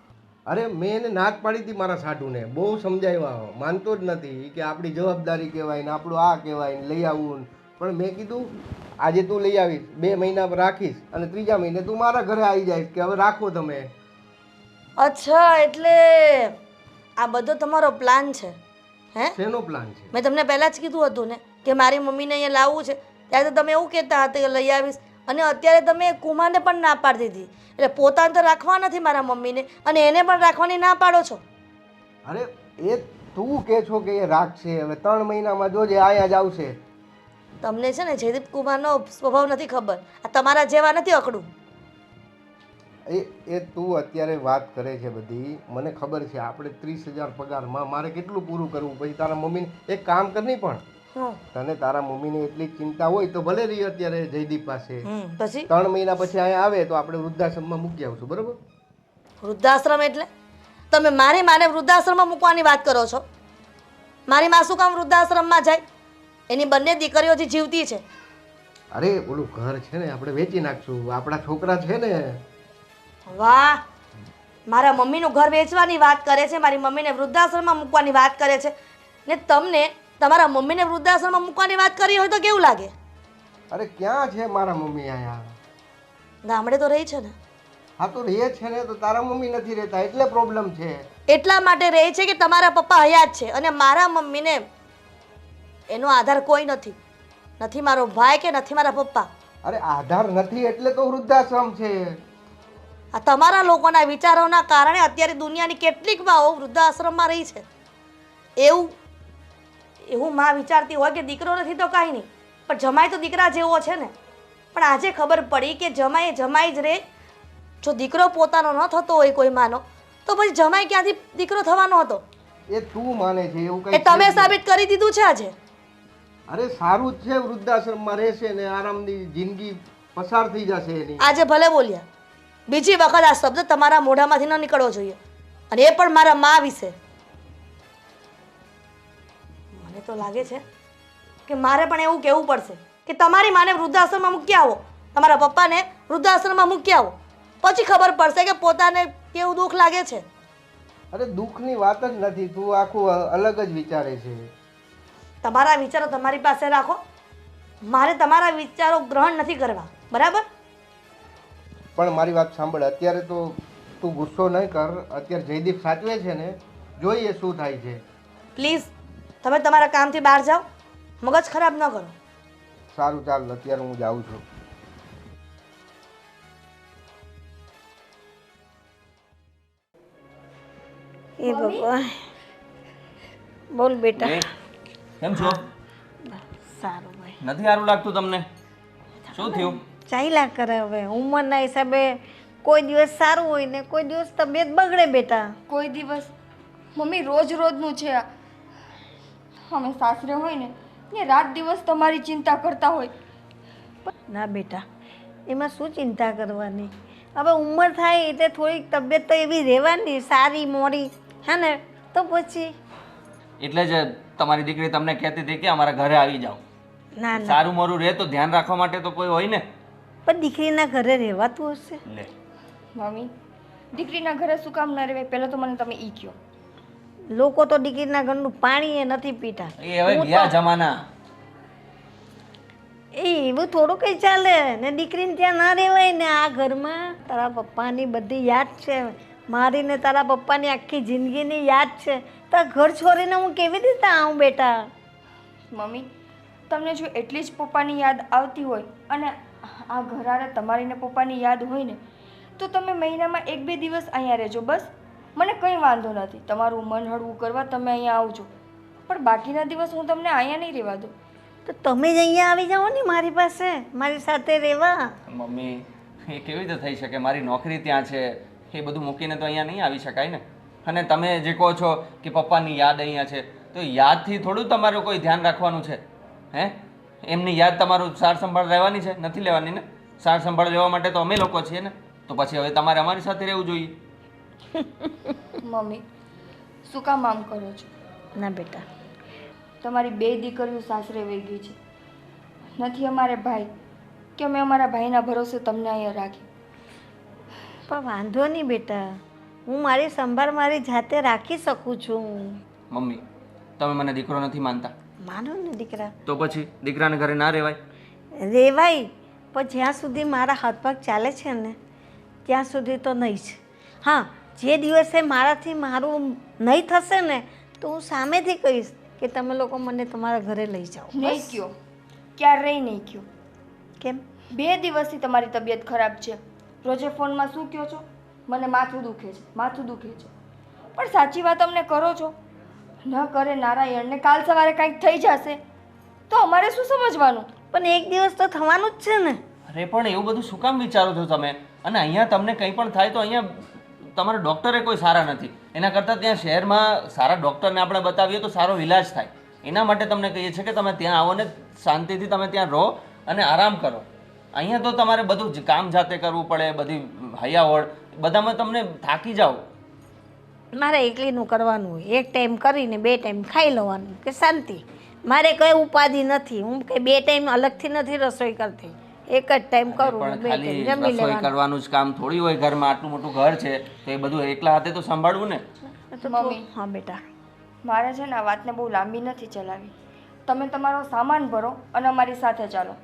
અરે મેં એને ના જ પાડી હતી મારા સાઢુને, બહુ સમજાવ્યા, માનતો જ નથી કે આપણી જવાબદારી કહેવાય ને આપણું આ કહેવાય ને લઈ આવવું. પણ મેં કીધું આજે તું લઈ આવીશ, 2 મહિના રાખીશ અને 3જા મહિને તું મારા ઘરે આવી જઈશ કે હવે રાખો તમે. અચ્છા, એટલે આ બધો તમારો પ્લાન છે? હે, શેનો પ્લાન છે? મેં તમને પહેલાં જ કીધું હતું ને કે મારી મમ્મીને અહીંયા લાવવું છે, ત્યારે તો તમે એવું કહેતા હતા કે લઈ આવીશ, અને અત્યારે તમે કુમારને પણ ના પાડી દીધી. એટલે પોતાને તો રાખવા નથી મારા મમ્મીને, અને એને પણ રાખવાની ના પાડો છો. અરે એ તું કહે છો કે એ રાખશે, હવે 3 મહિનામાં જોજે આયા જ આવશે. તમને છે ને જયદીપ કુમારનો સ્વભાવ નથી ખબર, આ તમારા જેવા નથી અકડું. એ તું અત્યારે વાત કરે છે બધી, મને ખબર છે. આપણે 30,000 પગારમાં મારે કેટલું પૂરું કરવું? પછી તારા મમ્મીને એક કામ કરની, પણ તને તારા મમ્મીને એટલી ચિંતા હોય તો ભલે રહી અત્યારે જયદીપ પાસે. પછી 3 મહિના પછી અહીંયા આવે તો આપણે વૃદ્ધાશ્રમમાં મૂકી આવશું, બરોબર? વૃદ્ધાશ્રમ એટલે તમે મારી માને વૃદ્ધાશ્રમમાં મૂકવાની વાત કરો છો? મારી માં શું કામ વૃદ્ધાશ્રમમાં જાય? એની બંને દીકરીઓ જે જીવતી છે. અરે ઓલું ઘર છે ને આપણે વેચી નાખશું, આપણા છોકરા છે ને. વાહ, મારા મમ્મીનું ઘર વેચવાની વાત કરે છે, મારી મમ્મીને વૃદ્ધાશ્રમમાં મૂકવાની વાત કરે છે. ને તમને તમારા મમ્મીને વૃદ્ધાશ્રમમાં મૂકવાની વાત કરી હોય તો કેવું લાગે? અરે ક્યાં છે મારા મમ્મી અહીંયા? ગામડે તો રહી છે ને. હા તો રહે છે ને, તો તારા મમ્મી નથી રહેતા એટલે પ્રોબ્લેમ છે. એટલા માટે રહે છે કે તમારા પપ્પા હયાત છે અને મારા મમ્મીને એનો આધાર કોઈ નથી. નથી મારો ભાઈ કે નથી મારા પપ્પા. અરે આધાર નથી એટલે તો વૃદ્ધાશ્રમ છે. આ તમારા લોકોના વિચારોના કારણે અત્યારે દુનિયાની કેટલીક માઓ વૃદ્ધાશ્રમમાં રહી છે. એવું માં વિચારતી હોય કે દીકરો નથી તો કાંઈ નહીં, પણ જમાઈ તો દીકરા જેવો છે ને. પણ આજે ખબર પડી કે જમાઈ એ જમાઈ જ રહે. જો દીકરો પોતાનો ન થતો હોય કોઈ માનો, તો પછી જમાઈ ક્યાંથી દીકરો થવાનો હતો? એ તું માને છે એવું એ કઈ? તમે સાબિત કરી દીધું છે આજે. અરે સારું જ છે, વૃદ્ધાશ્રમમાં રહેશે ને આરામની જિંદગી પસાર થઈ જશે એની. આજે ભલે બોલ્યા, બીજી વખત આ શબ્દ તમારા મોઢામાંથી ન નીકળવો જોઈએ, અને એ પણ મારા મા વિશે. મને તો લાગે છે કે મારે પણ એવું કહેવું પડશે કે તમારી માને વૃદ્ધાશ્રમમાં મૂકી આવો, તમારા પપ્પાને વૃદ્ધાશ્રમમાં મૂકી આવો, પછી ખબર પડશે કે પોતાને કેવું દુઃખ લાગે છે. અરે દુઃખની વાત જ નથી, તું આખું અલગ જ વિચારે છે. તમારા વિચારો તમારી પાસે રાખો, મારે તમારા વિચારો ગ્રહણ નથી કરવા, બરાબર? પણ મારી વાત સાંભળ, અત્યારે તો તું ગુસ્સો નહીં કર. અત્યારે જયદીપ સાચવે છે ને, જોઈએ શું થાય છે. પ્લીઝ તમે તમારા કામથી બહાર જાઓ, મગજ ખરાબ ન કરો. સારું ચાલ, અત્યારે હું જાઉં છું. એ ભગવાન, બોલ બેટા. કેમ છો? સારું ભાઈ. નથી સારું લાગતું તમને? શું થયું? ચાલ્યા કરે હવે, ઉંમરના હિસાબે કોઈ દિવસ સારું હોય ને કોઈ દિવસ તબિયત બગડે બેટા. કોઈ દિવસ મમ્મી રોજ રોજનું છે આ. અમે સાસરે હોય ને એ રાત દિવસ તમારી ચિંતા કરતા હોય. ના બેટા, એમાં શું ચિંતા કરવાની? હવે ઉંમર થાય એટલે થોડીક તબિયત તો એવી રહેવાની, સારી મોરી, હે ને? તો પછી એટલે જ તમારી દીકરી તમને કહેતી હતી કે અમારા ઘરે આવી જાઓ. ના ના, સારું મોરું રહે તો ધ્યાન રાખવા માટે તો કોઈ હોય ને. પણ દીકરીના ઘરે રહેવાતું હશે. લે, મમ્મી દીકરીના ઘરે શું કામ ન રહેવાય? પહેલાં તો મને તમે ઈ કહો. લોકો તો દીકરીના ઘરનું પાણી એ નથી પીતા. એ હવે ગયા જમાના. એ એવું થોડું કંઈ ચાલે ને, દીકરીને ત્યાં ના રહેવાય ને. આ ઘરમાં તારા પપ્પાની બધી યાદ છે, મારી ને તારા પપ્પાની આખી જિંદગીની યાદ છે. તારા ઘર છોડીને હું કેવી રીતે આવું બેટા? મમ્મી તમને જો એટલી જ પપ્પાની યાદ આવતી હોય અને આ ઘરારે તમારી ને પપ્પાની યાદ હોય ને, તો તમે મહિનામાં 1-2 દિવસ અહીંયા રહેજો બસ. મને કંઈ વાંધો નથી, તમારું મન હળવું કરવા તમે અહીંયા આવજો, પણ બાકીના દિવસ હું તમને અહીંયા નહીં રહેવા દઉં. તો તમે જ અહીંયા આવી જાઓ ને મારી પાસે, મારી સાથે રહેવા. મમ્મી એ કેવી રીતે થઈ શકે? મારી નોકરી ત્યાં છે, એ બધું મૂકીને તો અહીંયા નહીં આવી શકાય ને. અને તમે જે કહો છો કે પપ્પાની યાદ અહીંયા છે, તો યાદથી થોડું તમારું કોઈ ધ્યાન રાખવાનું છે? હે, એમની યાદ તમારું સાર સંભાળ રહેવાની છે? નથી લેવાની ને. સાર સંભાળ લેવા માટે તો અમે લોકો છીએ ને. તો પછી હવે તમારે અમારી સાથે રહેવું જોઈએ. મમ્મી શું કામ આમ કરો છો? ના બેટા, તમારી 2 દીકરીઓ સાસરે વહી ગઈ છે. નથી અમારે ભાઈ કે અમે અમારા ભાઈના ભરોસે તમને અહીંયા રાખી. પણ વાંધો નહીં બેટા, હું મારી સંભાળ મારી જાતે રાખી શકું છું. મમ્મી તમે મને દીકરો નથી માનતા? માનો ને દીકરા, તો પછી દીકરાને ઘરે ના રહેવાય? રેવાય, પણ જ્યાં સુધી મારા હાથ પગ ચાલે છે ને ત્યાં સુધી તો નહીં જ. હા, જે દિવસે મારાથી મારું નહીં થશે ને તો હું સામેથી કહીશ કે તમે લોકો મને તમારા ઘરે લઈ જાઓ. નહીં કયો, ક્યારેય નહીં કયો. કેમ? 2 દિવસથી તમારી તબિયત ખરાબ છે. રોજે ફોનમાં શું કહો છો? મને માથું દુખે છે, માથું દુખે છે. પણ સાચી વાત અમને કરો છો? ન કરે નારાયણને કાલ સવારે કંઈક થઈ જશે તો અમારે શું સમજવાનું? પણ એક દિવસ તો થવાનું જ છે ને. અરે પણ એવું બધું શું કામ વિચારો છો તમે? અને અહીંયા તમને કંઈ પણ થાય તો અહીંયા તમારા ડૉક્ટરે કોઈ સારા નથી. એના કરતાં ત્યાં શહેરમાં સારા ડૉક્ટરને આપણે બતાવીએ તો સારો ઇલાજ થાય. એના માટે તમને કહીએ છીએ કે તમે ત્યાં આવો ને શાંતિથી તમે ત્યાં રહો અને આરામ કરો. અહીંયા તો તમારે બધું જ કામ જાતે કરવું પડે, બધી હૈયાવળ બધામાં તમને થાકી જાઓ. મારે એકલીનું કરવાનું હોય, એક ટાઈમ કરીને 2 ટાઈમ ખાઈ લેવાનું કે શાંતિ. મારે કંઈ ઉપાધિ નથી, હું કંઈ 2 ટાઈમ અલગથી નથી રસોઈ કરતી, એક જ ટાઈમ કરું, પણ 2 ખાલી ટાઈમ જમી રસોઈ લેવાનું. કરવાનું જ કામ થોડી હોય ઘરમાં. આટલું મોટું ઘર છે તો એ બધું એકલા હાથે તો સંભાળવું ને. મમ્મી હા બેટા, મારે છે ને આ વાતને બહુ લાંબી નથી ચલાવી. તમે તમારો સામાન ભરો અને અમારી સાથે ચાલો.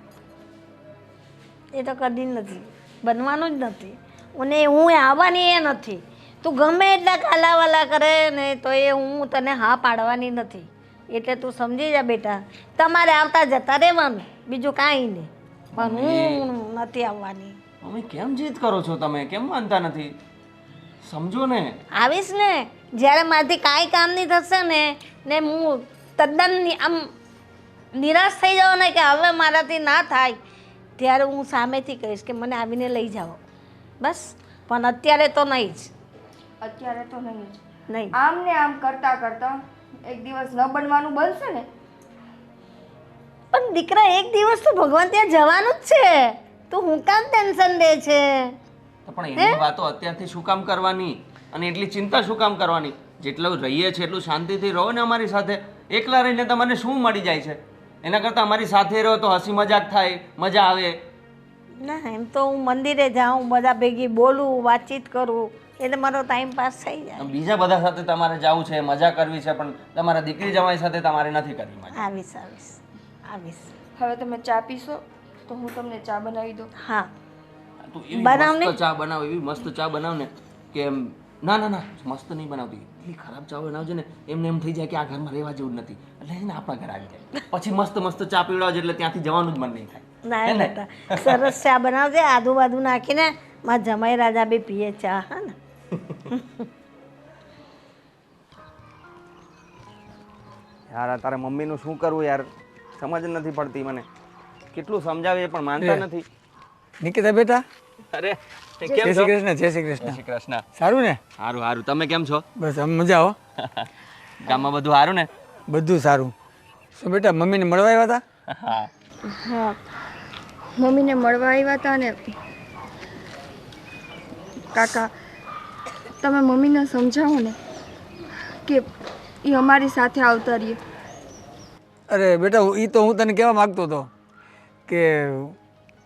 એ તો કદી નથી બનવાનું જ નથી, અને હું આવવાની એ નથી. તું ગમે એટલા કાલાવાલા કરે ને તો એ હું તને હા પાડવાની નથી. એટલે તું સમજી જા બેટા, તમારે આવતા જતા રહેવાનું, બીજું કાંઈ નહીં. પણ હું નથી આવવાની. મમ્મી કેમ જીદ કરો છો તમે? કેમ માનતા નથી? સમજો ને. આવીશ ને જ્યારે મારાથી કાંઈ કામ નહીં થશે ને હું તદ્દન આમ નિરાશ થઈ જાઉં ને કે હવે મારાથી ના થાય, ત્યારે હું સામેથી કહીશ કે મને આવીને લઈ જાઓ બસ. પણ અત્યારે તો નહીં જ, અત્યારે તો નહીં જ. નહીં. આમ ને આમ કરતા કરતા એક દિવસ ન બનવાનું બનશે ને પણ દીકરા એક દિવસ તો ભગવાન ત્યાં જવાનું જ છે, તો હું કામ ટેન્શન લે છે? તો પણ એની વાતો અત્યારથી શું કામ કરવાની અને એટલી ચિંતા શું કામ કરવાની? જેટલું રહીએ છીએ એટલું શાંતિથી રહો ને અમારી સાથે. એકલા રહીને તમને શું મળી જાય છે? એના કરતાં અમારી સાથે રહો તો હસી મજાક થાય, મજા આવે. ના, એમ તો હું મંદિરે જાઉં, બધા ભેગી બોલું, વાતચીત કરું, એટલે મારો ટાઈમ પાસ થઈ જાય. બીજા બધા સાથે તમારે જવું છે, મજા કરવી છે, પણ તમારા દીકરી જમાઈ સાથે તમારે નથી કરવી મજા. આવીશ આવીશ આવીશ. હવે તમે ચા પીશો તો હું તમને ચા બનાવી દઉં. હા, તું એવી બનાવ ને. મસ્ત ચા બનાવ, એવી મસ્ત ચા બનાવ ને કે એમ ના ના ના મસ્ત નહીં બનાવતી, એટલી ખરાબ ચા બનાવજે ને એમને એમ થઈ જાય કે આ ઘરમાં રહેવા જેવું જ નથી, એટલે એને આપણા ઘર આવી જાય. પછી મસ્ત મસ્ત ચા પીવડાવજે એટલે ત્યાંથી જવાનું જ મન નહીં થાય. ના બેટા, સરસ ચા બનાવજે, આદુ બાદુ નાખીને. મારા જમાઈ રાજા બી પીએ ચા. હા ને? યાર આ તારા મમ્મીનું શું કરવું યાર, સમજ જ નથી પડતી મને. કેટલું સમજાવીએ પણ માનતા નથી. નિકિતા બેટા, અરે જય કેમ છો? શ્રી કૃષ્ણ. જય શ્રી જય કૃષ્ણ. શ્રી કૃષ્ણ. સારું ને? સારું સારું. તમે કેમ છો? બસ આમ મજા હો. ગામમાં બધું સારું ને? બધું સારું. શું બેટા, મમ્મીને મળવા આવ્યા હતા? હા. હા, મમ્મીને મળવા આવ્યા હતા ને કાકા, તમે મમ્મીને સમજાવો ને કે એ અમારી સાથે આવતા રહીએ. અરે બેટા, એ તો હું તને કહેવા માગતો હતો કે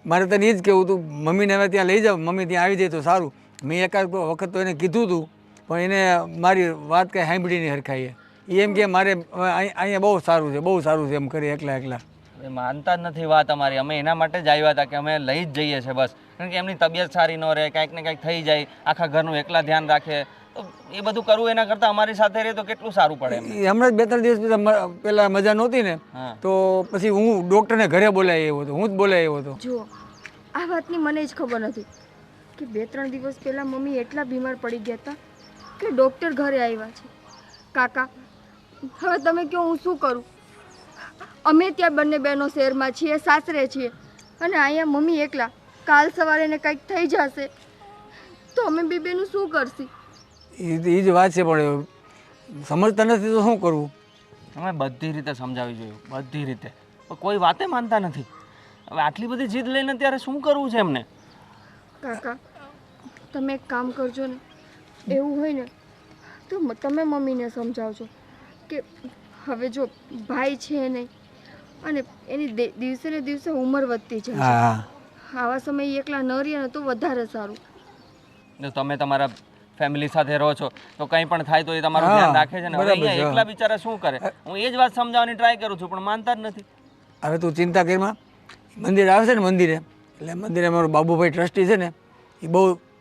મારે તને એ જ કહેવું હતું, મમ્મીને હવે ત્યાં લઈ જાઓ, મમ્મી ત્યાં આવી જાય તો સારું. મેં એકાદ વખત તો એને કીધું હતું, પણ એને મારી વાત કંઈ સાંભળી નહીં હરખાઈએ. એ એમ કે મારે અહીંયા બહુ સારું છે, બહુ સારું છે એમ કરી એકલા એકલા. એ માનતા જ નથી વાત અમારી. અમે એના માટે જ આવ્યા હતા કે અમે લઈ જ જઈએ છીએ બસ. કારણ કે એમની તબિયત સારી ન રહે, કાંઈક ને કાંઈક થઈ જાય, આખા ઘરનું એકલા ધ્યાન રાખે, તો એ બધું કરવું એના કરતાં અમારી સાથે રહે તો કેટલું સારું પડે એમ. એ હમણાં જ 2-3 દિવસ પહેલાં મજા નહોતી ને, હા. તો પછી હું ડૉક્ટરને ઘરે બોલાવી આવ્યો હતો, હું જ બોલાવી આવ્યો હતો. જુઓ, આ વાતની મને જ ખબર નથી કે 2-3 દિવસ પહેલાં મમ્મી એટલા બીમાર પડી ગયા હતા કે ડૉક્ટર ઘરે આવ્યા છે. કાકા, હવે તમે કહો હું શું કરું? અમે ત્યાં બંને બહેનો શહેરમાં છીએ, સાસરે છીએ, અને અહીંયા મમ્મી એકલા. કાલ સવારે એને કંઈક થઈ જશે તો અમે બે બેનું શું કરશી? એ જ વાત છે, પણ સમજતા નથી તો શું કરવું? અમે બધી રીતે સમજાવી જોયું, બધી રીતે, પણ કોઈ વાતે માનતા નથી. હવે આટલી બધી જીદ લઈને ત્યારે શું કરવું છે એમને? કાકા, તમે એક કામ કરજો ને, એવું હોય ને તો તમે મમ્મીને સમજાવજો કે હવે જો ભાઈ છે નહીં અને એની દિવસે ને દિવસે ઉંમર વધતી જાય છે. હા, આવા સમયે એકલા ન રહીએ ને તો વધારે સારું. જો તમે તમારા ફેમિલી સાથે રહો છો તો કંઈ પણ થાય તો એ તમારું હા, ધ્યાન રાખે છે ને. હવે બરાબર અહીંયા છે. એકલા બિચારા શું કરે? હું એ જ વાત સમજાવવાની ટ્રાય કરું છું પણ માનતા જ નથી. હવે તું ચિંતા કરીમાં, મંદિર આવશે ને મંદિરે, એટલે મંદિરે મારો બાબુભાઈ ટ્રસ્ટી છે ને, એ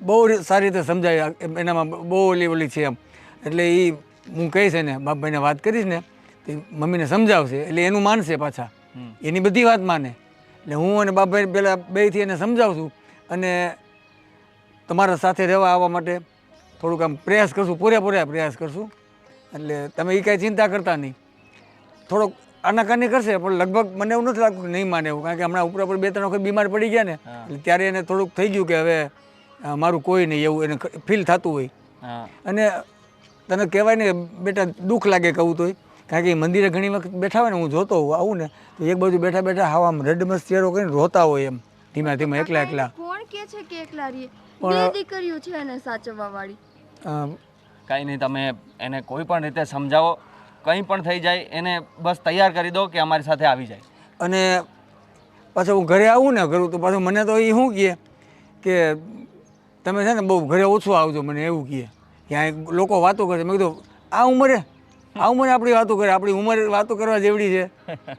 બહુ સારી રીતે સમજાય, એનામાં બહુ ઓલી છે એમ. એટલે એ હું કહીશ ને બાપભાઈને વાત કરીશ ને તો મમ્મીને સમજાવશે, એટલે એનું માનશે પાછા, એની બધી વાત માને. એટલે હું અને બાપભાઈ પહેલાં બેથી એને સમજાવું છું અને તમારા સાથે રહેવા આવવા માટે થોડુંક આમ પ્રયાસ કરશું, પૂરેપૂરા પ્રયાસ કરશું. એટલે તમે એ કાંઈ ચિંતા કરતા નહીં. થોડોક આનાકાની કરશે પણ લગભગ મને એવું નથી લાગતું કે નહીં માને એવું, કારણ કે હમણાં ઉપર 2-3 વખત બીમાર પડી ગયા ને, એટલે ત્યારે એને થોડુંક થઈ ગયું કે હવે મારું કોઈ નહીં, એવું એને ફીલ થતું હોય. અને તને કહેવાય ને બેટા, દુઃખ લાગે કહું તોય, કારણ કે મંદિરે ઘણી વખત બેઠા હોય ને, હું જોતો હોઉં આવું ને તો એક બાજુ બેઠા બેઠા હાવ આમ રડમસ ચહેરો કરીને રોતા હોય એમ, ધીમે ધીમે એકલા એકલા. કોણ કહે છે કે એકલા રહીએ? બે દીકરીઓ છે એને સાચવવા વાળી. કાંઈ નહીં, તમે એને કોઈ પણ રીતે સમજાવો, કંઈ પણ થઈ જાય એને બસ તૈયાર કરી દો કે અમારી સાથે આવી જાય. અને પાછું હું ઘરે આવું ને કરું તો પાછું મને તો એ શું કહે કે તમે છે ને બહુ ઘરે ઓછું આવજો, મને એવું કહે. ત્યાં લોકો વાતો કરે. મેં કીધું આ ઉંમરે આપણી વાતો કરે, આપણી ઉંમર વાતો કરવા જેવડી છે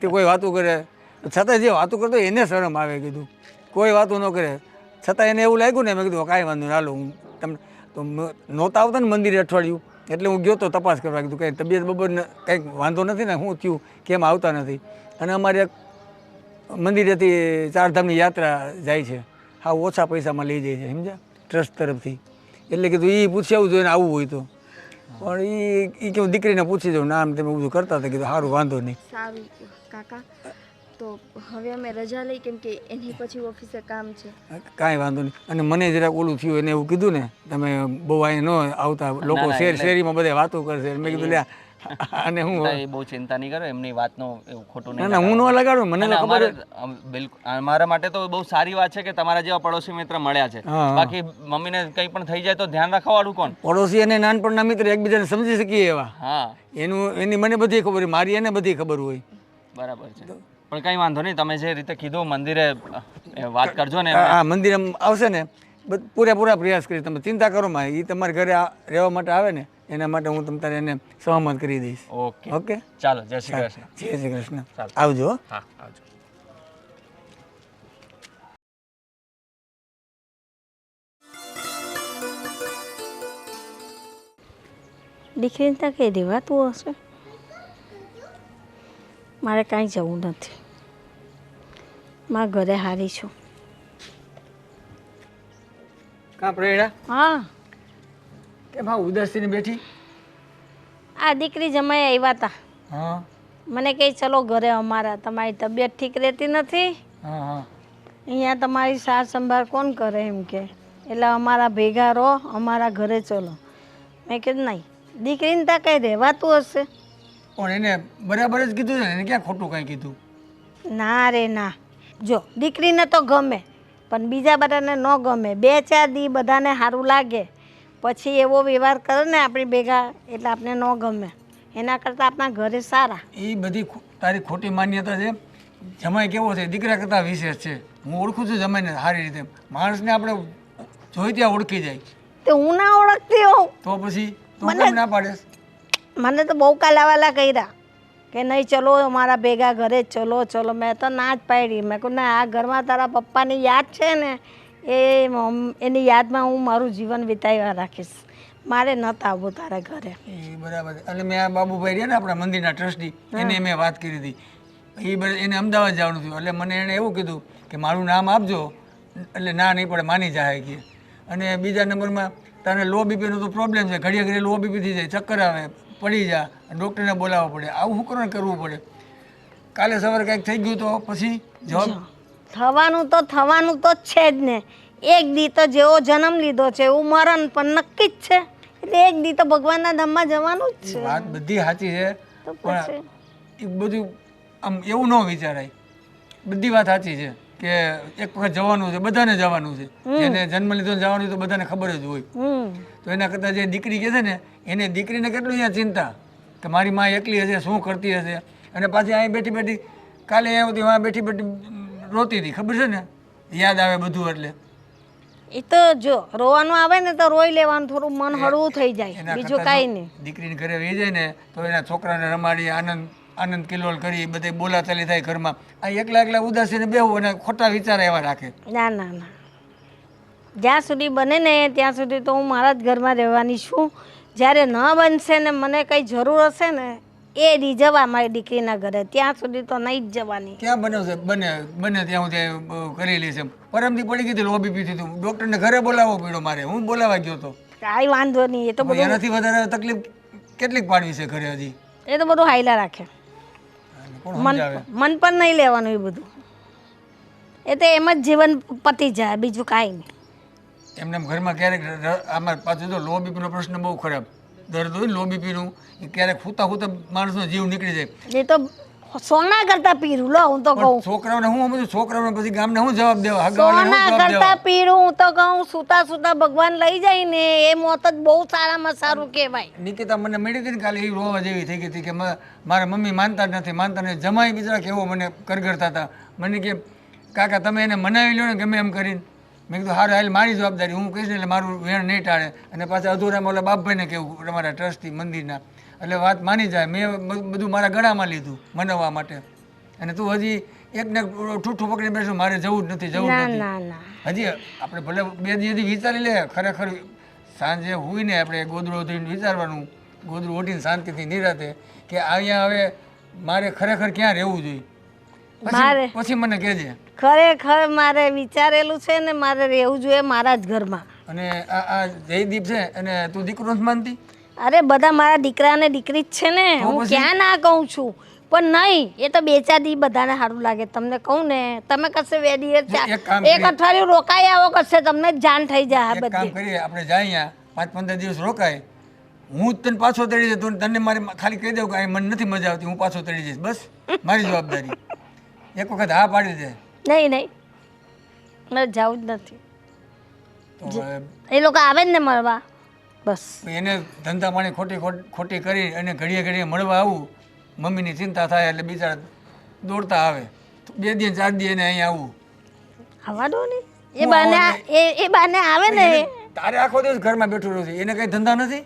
તે કોઈ વાતો કરે, છતાં જે વાતો કરતો એને શરમ આવે. કીધું કોઈ વાતો ન કરે, છતાં એને એવું લાગ્યું ને, મેં કીધું કાંઈ વાંધો નહીં, હાલો હું તમને તો નહોતા આવતા ને મંદિરે અઠવાડિયું, એટલે હું ગયો તો તપાસ કરવા. કીધું કંઈ તબિયત બબરને કંઈક વાંધો નથી ને, શું થયું, કેમ આવતા નથી? અને અમારે એક મંદિરેથી 4 ધામની યાત્રા જાય છે, હા ઓછા પૈસામાં લઈ જાય છે, સમજ્યા, ટ્રસ્ટ તરફથી. એટલે કીધું એ પૂછી આવું જોઈએ ને આવવું હોય તો. પણ એ કે દીકરીને પૂછી જાઉં, નામ તમે બધું કરતા હતા. કીધું સારું, વાંધો નહીં. સારું કાકા, તો હવે અમે રજા લઈ, કેમ કે એની પછી ઓફિસે કામ છે. કાંઈ વાંધો નહીં. અને મને જરાક ઓલું થયું, એને એવું કીધું ને તમે બહુ અહીં ન આવતા, લોકો શેરીમાં બધા વાતો કરશે. મેં કીધું લે અને હું એ બહુ ચિંતા નહીં કરો, એમની વાતનો એવું ખોટું ના નહીં ના હું ન લગાડું, મને તો ખબર જ. બિલકુલ અમારા માટે તો બહુ સારી વાત છે કે તમારા જેવા પડોશી મિત્ર મળ્યા છે. હા, હા. બાકી મમ્મીને કંઈ પણ થઈ જાય તો ધ્યાન રાખવાવાળું કોણ? પડોશી અને નાનપણના મિત્ર એકબીજાને સમજી શકીએ એવા. હા એની મને બધી ખબર હોય, મારી એને બધી ખબર હોય. બરાબર છે. પણ કંઈ વાંધો નહીં, તમે જે રીતે કીધું મંદિરે વાત કરજો ને. આ મંદિર આવશે ને પૂરેપૂરા પ્રયાસ કરી, તમે ચિંતા કરો માં. એ તમારા ઘરે રહેવા માટે આવે ને એના માટે હું તમારે એને સહમત કરી દઈશ. ઓકે ઓકે ચાલો, જય શ્રી કૃષ્ણ. જય શ્રી કૃષ્ણ. ચાલો. આવજો હો. હા આવજો. દીકરીને ત્યાં કંઈ રહેવાતું હશે. મારે કાંઈ જવું નથી, મારા ઘરે હારી છું. કાં પ્રેરણા હા, કેમ હા ઉદાસીને બેઠી? આ દીકરી જમાઈ આવ્યા હતા, હા મને કહે ચલો ઘરે અમારા, તમારી તબિયત ઠીક રહેતી નથી, હા હા અહીંયા તમારી સાર સંભાળ કોણ કરે એમ કે, એટલે અમારા ભેગા રહો, અમારા ઘરે ચલો. મેં કીધું નહીં, દીકરીને ત્યાં કંઈ રહેવાતું હશે. પણ એને બરાબર જ કીધું છે ને, એને ક્યાં ખોટું કાંઈ કીધું? ના રે ના, જો દીકરીને તો ગમે પણ બીજા બધાને ન ગમે. 2-4 દી બધાને સારું લાગે, પછી એવો વ્યવહાર કરે ને આપણી ભેગા એટલે આપણે ન ગમે. એના કરતાં આપણા ઘરે સારા. એ બધી તારી ખોટી માન્યતા છે. જમાઈ કેવો છે દીકરા કરતાં વિશેષ છે. હું ઓળખું છું જમાઈને સારી રીતે. માણસને આપણે જોઈ ત્યાં ઓળખી જાય. તો હું ના ઓળખતી હોઉં. તો પછી તું કેમ ના પાડેસ? મને તો બહુ કાલાવાલા કર્યા કે નહીં ચલો અમારા ભેગા ઘરે જ ચલો ચલો. મેં તો ના જ પાડી. મેં કહું ના, આ ઘરમાં તારા પપ્પાની યાદ છે ને એની યાદમાં હું મારું જીવન વિતાવ્યા રાખીશ. મારે નહોતું આવવું તારા ઘરે. એ બરાબર. એટલે મેં આ બાબુભાઈ રહ્યા ને આપણા મંદિરના ટ્રસ્ટી, એને મેં વાત કરી હતી. એને અમદાવાદ જવાનું થયું એટલે મને એણે એવું કીધું કે મારું નામ આપજો, એટલે ના નહીં પડે, માની જાય કે. અને બીજા નંબરમાં તને લો બીપીનો તો પ્રોબ્લેમ છે, ઘડીએ ઘડીએ લો બીપી થઈ જાય, ચક્કર આવે, પડી જા, ડૉક્ટરને બોલાવવા પડે. આવું શું કરવું પડે? કાલે સવારે કંઈક થઈ ગયું તો પછી જવાબ થવાનું તો છે જ ને. એક દી તો જેવો જન્મ લીધો છે એવું મરણ પણ નક્કી જ છે. એટલે એક દી તો ભગવાનના ધામમાં જવાનું જ છે. વાત બધી સાચી છે, તો પણ પછી એ બધું આમ એવું ન વિચારાય. બધી વાત સાચી છે કે એક વખત જવાનું છે, બધાને જવાનું છે. જેને જન્મ લીધો જવાનું તો બધાને ખબર જ હોય. તો એના કરતાં જે દીકરી કહે છે ને, એને દીકરીને કેટલું અહીંયા ચિંતા કે મારી માં એકલી હશે, શું કરતી હશે. અને પાછી અહીં બેઠી બેઠી કાલે અહીંયા હતી, વાં બેઠી બેઠી રોતી હતી, ખબર છે ને, યાદ આવે બધું. એટલે એ તો જો રોવાનું આવે ને તો રોઈ લેવાનું, થોડું મન હળવું થઈ જાય, એના બીજું કરતાં કાંઈ જો નહીં. દીકરીને ઘરે વહી જાય ને તો એના છોકરાને રમાડી આનંદ કિલોલ કરી, બધે બોલાચાલી થાય ઘરમાં. આ એકલા એકલા ઉદાસીને બેહવું અને ખોટા વિચાર એવા રાખે. ના ના ના, જ્યાં સુધી બને ને ત્યાં સુધી તો હું મારા જ ઘરમાં રહેવાની છું. જ્યારે ન બનશે ને મને કંઈ જરૂર હશે ને એ દી જવા મારી દીકરીના ઘરે, ત્યાં સુધી તો નહીં જ જવાની. ક્યાં બને છે? બને ત્યાં હું કરી લઈશ. એમ પરમથી પડી ગઈ હતી, લો બીપી થયું, ડૉક્ટરને ઘરે બોલાવવો પડ્યો મારે. હું બોલાવા ગયો હતો. કાંઈ વાંધો નહીં, એ તો બધું એનાથી વધારે તકલીફ કેટલીક પાડવી છે ઘરે હજી? એ તો બધું હાઈલા રાખે. કોણ સમજાવે? મન પર નહીં લેવાનું એ બધું. એ તો એમ જ જીવન પતી જાય, બીજું કાંઈ નહીં. એમને ઘરમાં ક્યારેક આમાં પાછું તો લો બીપીનો પ્રશ્ન બહુ ખરાબ. દર્દ હોય લો બીપીનું, એ ક્યારેક ખૂતા ખૂતા માણસનો જીવ નીકળી જાય. એ તો સોના કરતા પીરું, લો હું તો કહું. છોકરાઓને હું સમજુ, છોકરાઓને પછી ગામને શું જવાબ દેવા? હગાવાને શું સોના જવાબ કરતા દેવા? પીરું હું તો કહું. સુતા સુતા ભગવાન લઈ જાય ને એ મોત જ બહુ સારામાં સારું કહેવાય. નિકિતા મને મળી હતી ને કાલે, એ રોવા જેવી થઈ ગઈ હતી કે મારા મમ્મી માનતા જ નથી, માનતા નથી. જમાઈ બિચારા કેવો મને કરગરતા હતા. મને કે કાકા તમે એને મનાવી લો ને ગમે એમ કરીને. મેં કીધું હારું હાલ, મારી જવાબદારી, હું કહીશ ને એટલે મારું વેણ નહીં ટાળે. અને પાછા અધૂરામાં ઓલા બાપભાઈને કહેવું, તમારા ટ્રસ્ટી મંદિરના, એટલે વાત માની જાય. મેં બધું મારા ગળામાં લીધું મનાવવા માટે. અને તું હજી એકને ઠૂઠું પકડી બેસો, મારે જવું જ નથી, જવું જ ના નથી. ના ના, હજી આપણે ભલે 2 દિવસથી વિચારી લે. ખરેખર સાંજે હોય ને આપણે ગોદડું ઓઢીને વિચારવાનું, ગોદડું ઓઢીને શાંતિથી નિરાતે કે અહીંયા હવે મારે ખરેખર ક્યાં રહેવું જોઈએ. પછી મને કહેજે. ખરેખર મારે વિચારેલું છે ને, મારે રહેવું જોઈએ મારા જ ઘરમાં. અને આ જયદીપ છે અને તું દીકરો નથી માનતી? અરે બધા મારા દીકરા ને દીકરી જ છે ને, હું ક્યાં ના કહું છું. પણ નહીં, એ તો 2-4 દી બધાને સારું લાગે. તમને કહું ને, તમે કશે 2 દિવસ એક અઠવાડિયું રોકાઈ આવો, કશે તમને જાણ થઈ જાય. એક કામ કરીએ, આપણે જાય અહીંયા 5-15 દિવસ રોકાય, હું જ તને પાછો તળી જતો તને મારે ખાલી કહી દઉં કે અહીં મને નથી મજા આવતી, હું પાછો તળી જઈશ, બસ મારી જવાબદારી. એક વખત હા પાડી દે નહીં નહીં, મારે જવું જ નથી. તો હવે એ લોકો આવે ને મળવા, બસ. એને ધંધા પાણી ખોટી કરી અને ઘડીએ ઘડીએ મળવા આવું, મમ્મીની ચિંતા થાય એટલે બિચારા દોડતા આવે. 2 દી 4 દી એને અહીં આવું. આવવા દો ને, એ હું બાને આવવા એ બાને આવે ને. તારે આખો દિવસ ઘરમાં બેઠું રહું છે, એને કઈ ધંધા નથી.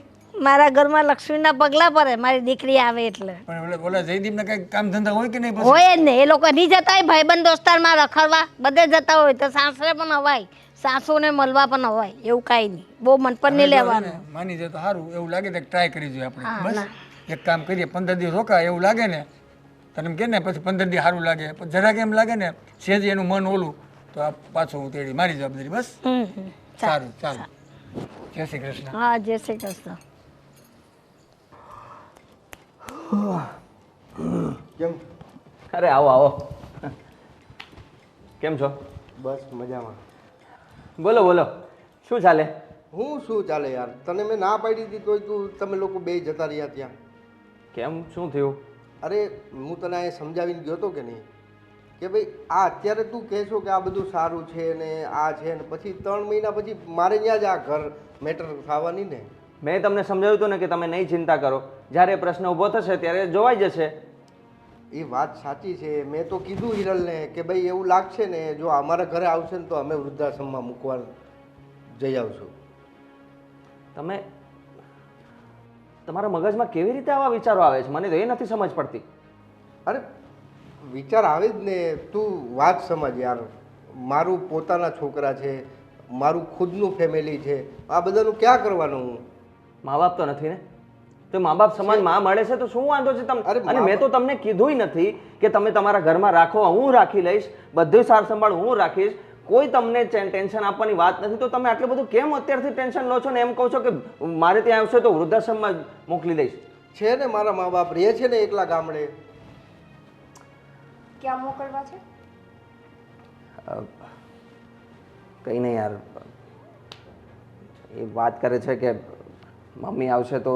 મારા ઘરમાં લક્ષ્મીના પગલા પડે મારી દીકરી આવે એટલે. પણ ઓલા જયદીપને કઈ કામ ધંધા હોય કે નહીં? પછી હોય જ ને, એ લોકો નહીં જતા હોય ભાઈબંધ દોસ્તારમાં રખડવા, બધે જતા હોય તો સાસરે પણ અવાય, સાસુને મળવા પણ અવાય, એવું કાંઈ નહીં. બહુ મન પર નહીં લેવાનું. માની જાય તો સારું. એવું લાગે તો ટ્રાય કરી જોઈએ આપણે. બસ એક કામ કરીએ, 15 દિવસ રોકાય. એવું લાગે ને તને એમ કે ને પછી 15 દિવસ સારું લાગે, પછી જરાક એમ લાગે ને સેજ એનું મન ઓલું, તો આ પાછું હું તેડી મારી જવાબદારી. બસ સારું, ચાલો. જય શ્રી કૃષ્ણ. હા, જય શ્રી કૃષ્ણ. કેમ? અરે આવો આવો. કેમ છો? બસ મજામાં. બોલો બોલો, શું ચાલે? હું શું ચાલે યાર, તને મેં ના પાડી હતી તોય તમે લોકો બે જતા રહ્યા ત્યાં. કેમ, શું થયું? અરે હું તને અહીંયા સમજાવીને ગયો હતો કે નહીં કે ભાઈ આ અત્યારે તું કહેશો કે આ બધું સારું છે ને આ છે ને પછી 3 મહિના પછી મારે ત્યાં જ આ ઘર મેટર થવાની ને. મેં તમને સમજાવ્યું હતું ને કે તમે નહીં ચિંતા કરો, જ્યારે પ્રશ્ન ઊભો થશે ત્યારે જોવાઈ જશે. એ વાત સાચી છે. મેં તો કીધું હિરલને કે ભાઈ એવું લાગશે ને જો અમારા ઘરે આવશે ને તો અમે વૃદ્ધાશ્રમમાં મૂકવા જઈ આવશું. તમે તમારા મગજમાં કેવી રીતે આવા વિચારો આવે છે? મને તો એ નથી સમજ પડતી. અરે વિચાર આવે જ ને, તું વાત સમજ યાર. મારું પોતાના છોકરા છે, મારું ખુદનું ફેમિલી છે, આ બધાનું ક્યાં કરવાનું હું? મા બાપ તો નથી ને, તો મા બાપ સમાન માં મળે છે તો શું વાંધો છે તમને? અરે અને મેં તો તમને કીધુંય નથી કે તમે તમારા ઘરમાં રાખો, હું રાખી લઈશ, બધું સાર સંભાળ હું રાખીશ, કોઈ તમને ટેન્શન આપવાની વાત નથી. તો તમે આટલું બધું કેમ અત્યારથી ટેન્શન લો છો ને એમ કહો છો કે મારે ત્યાં આવશે તો વૃદ્ધાશ્રમમાં મોકલી દઈશ? છે ને મારા મા બાપ રહે છે ને એકલા ગામડે. ક્યાં મોકલવા છે? કંઈ નહીં યાર, એ વાત કરે છે કે મમ્મી આવશે તો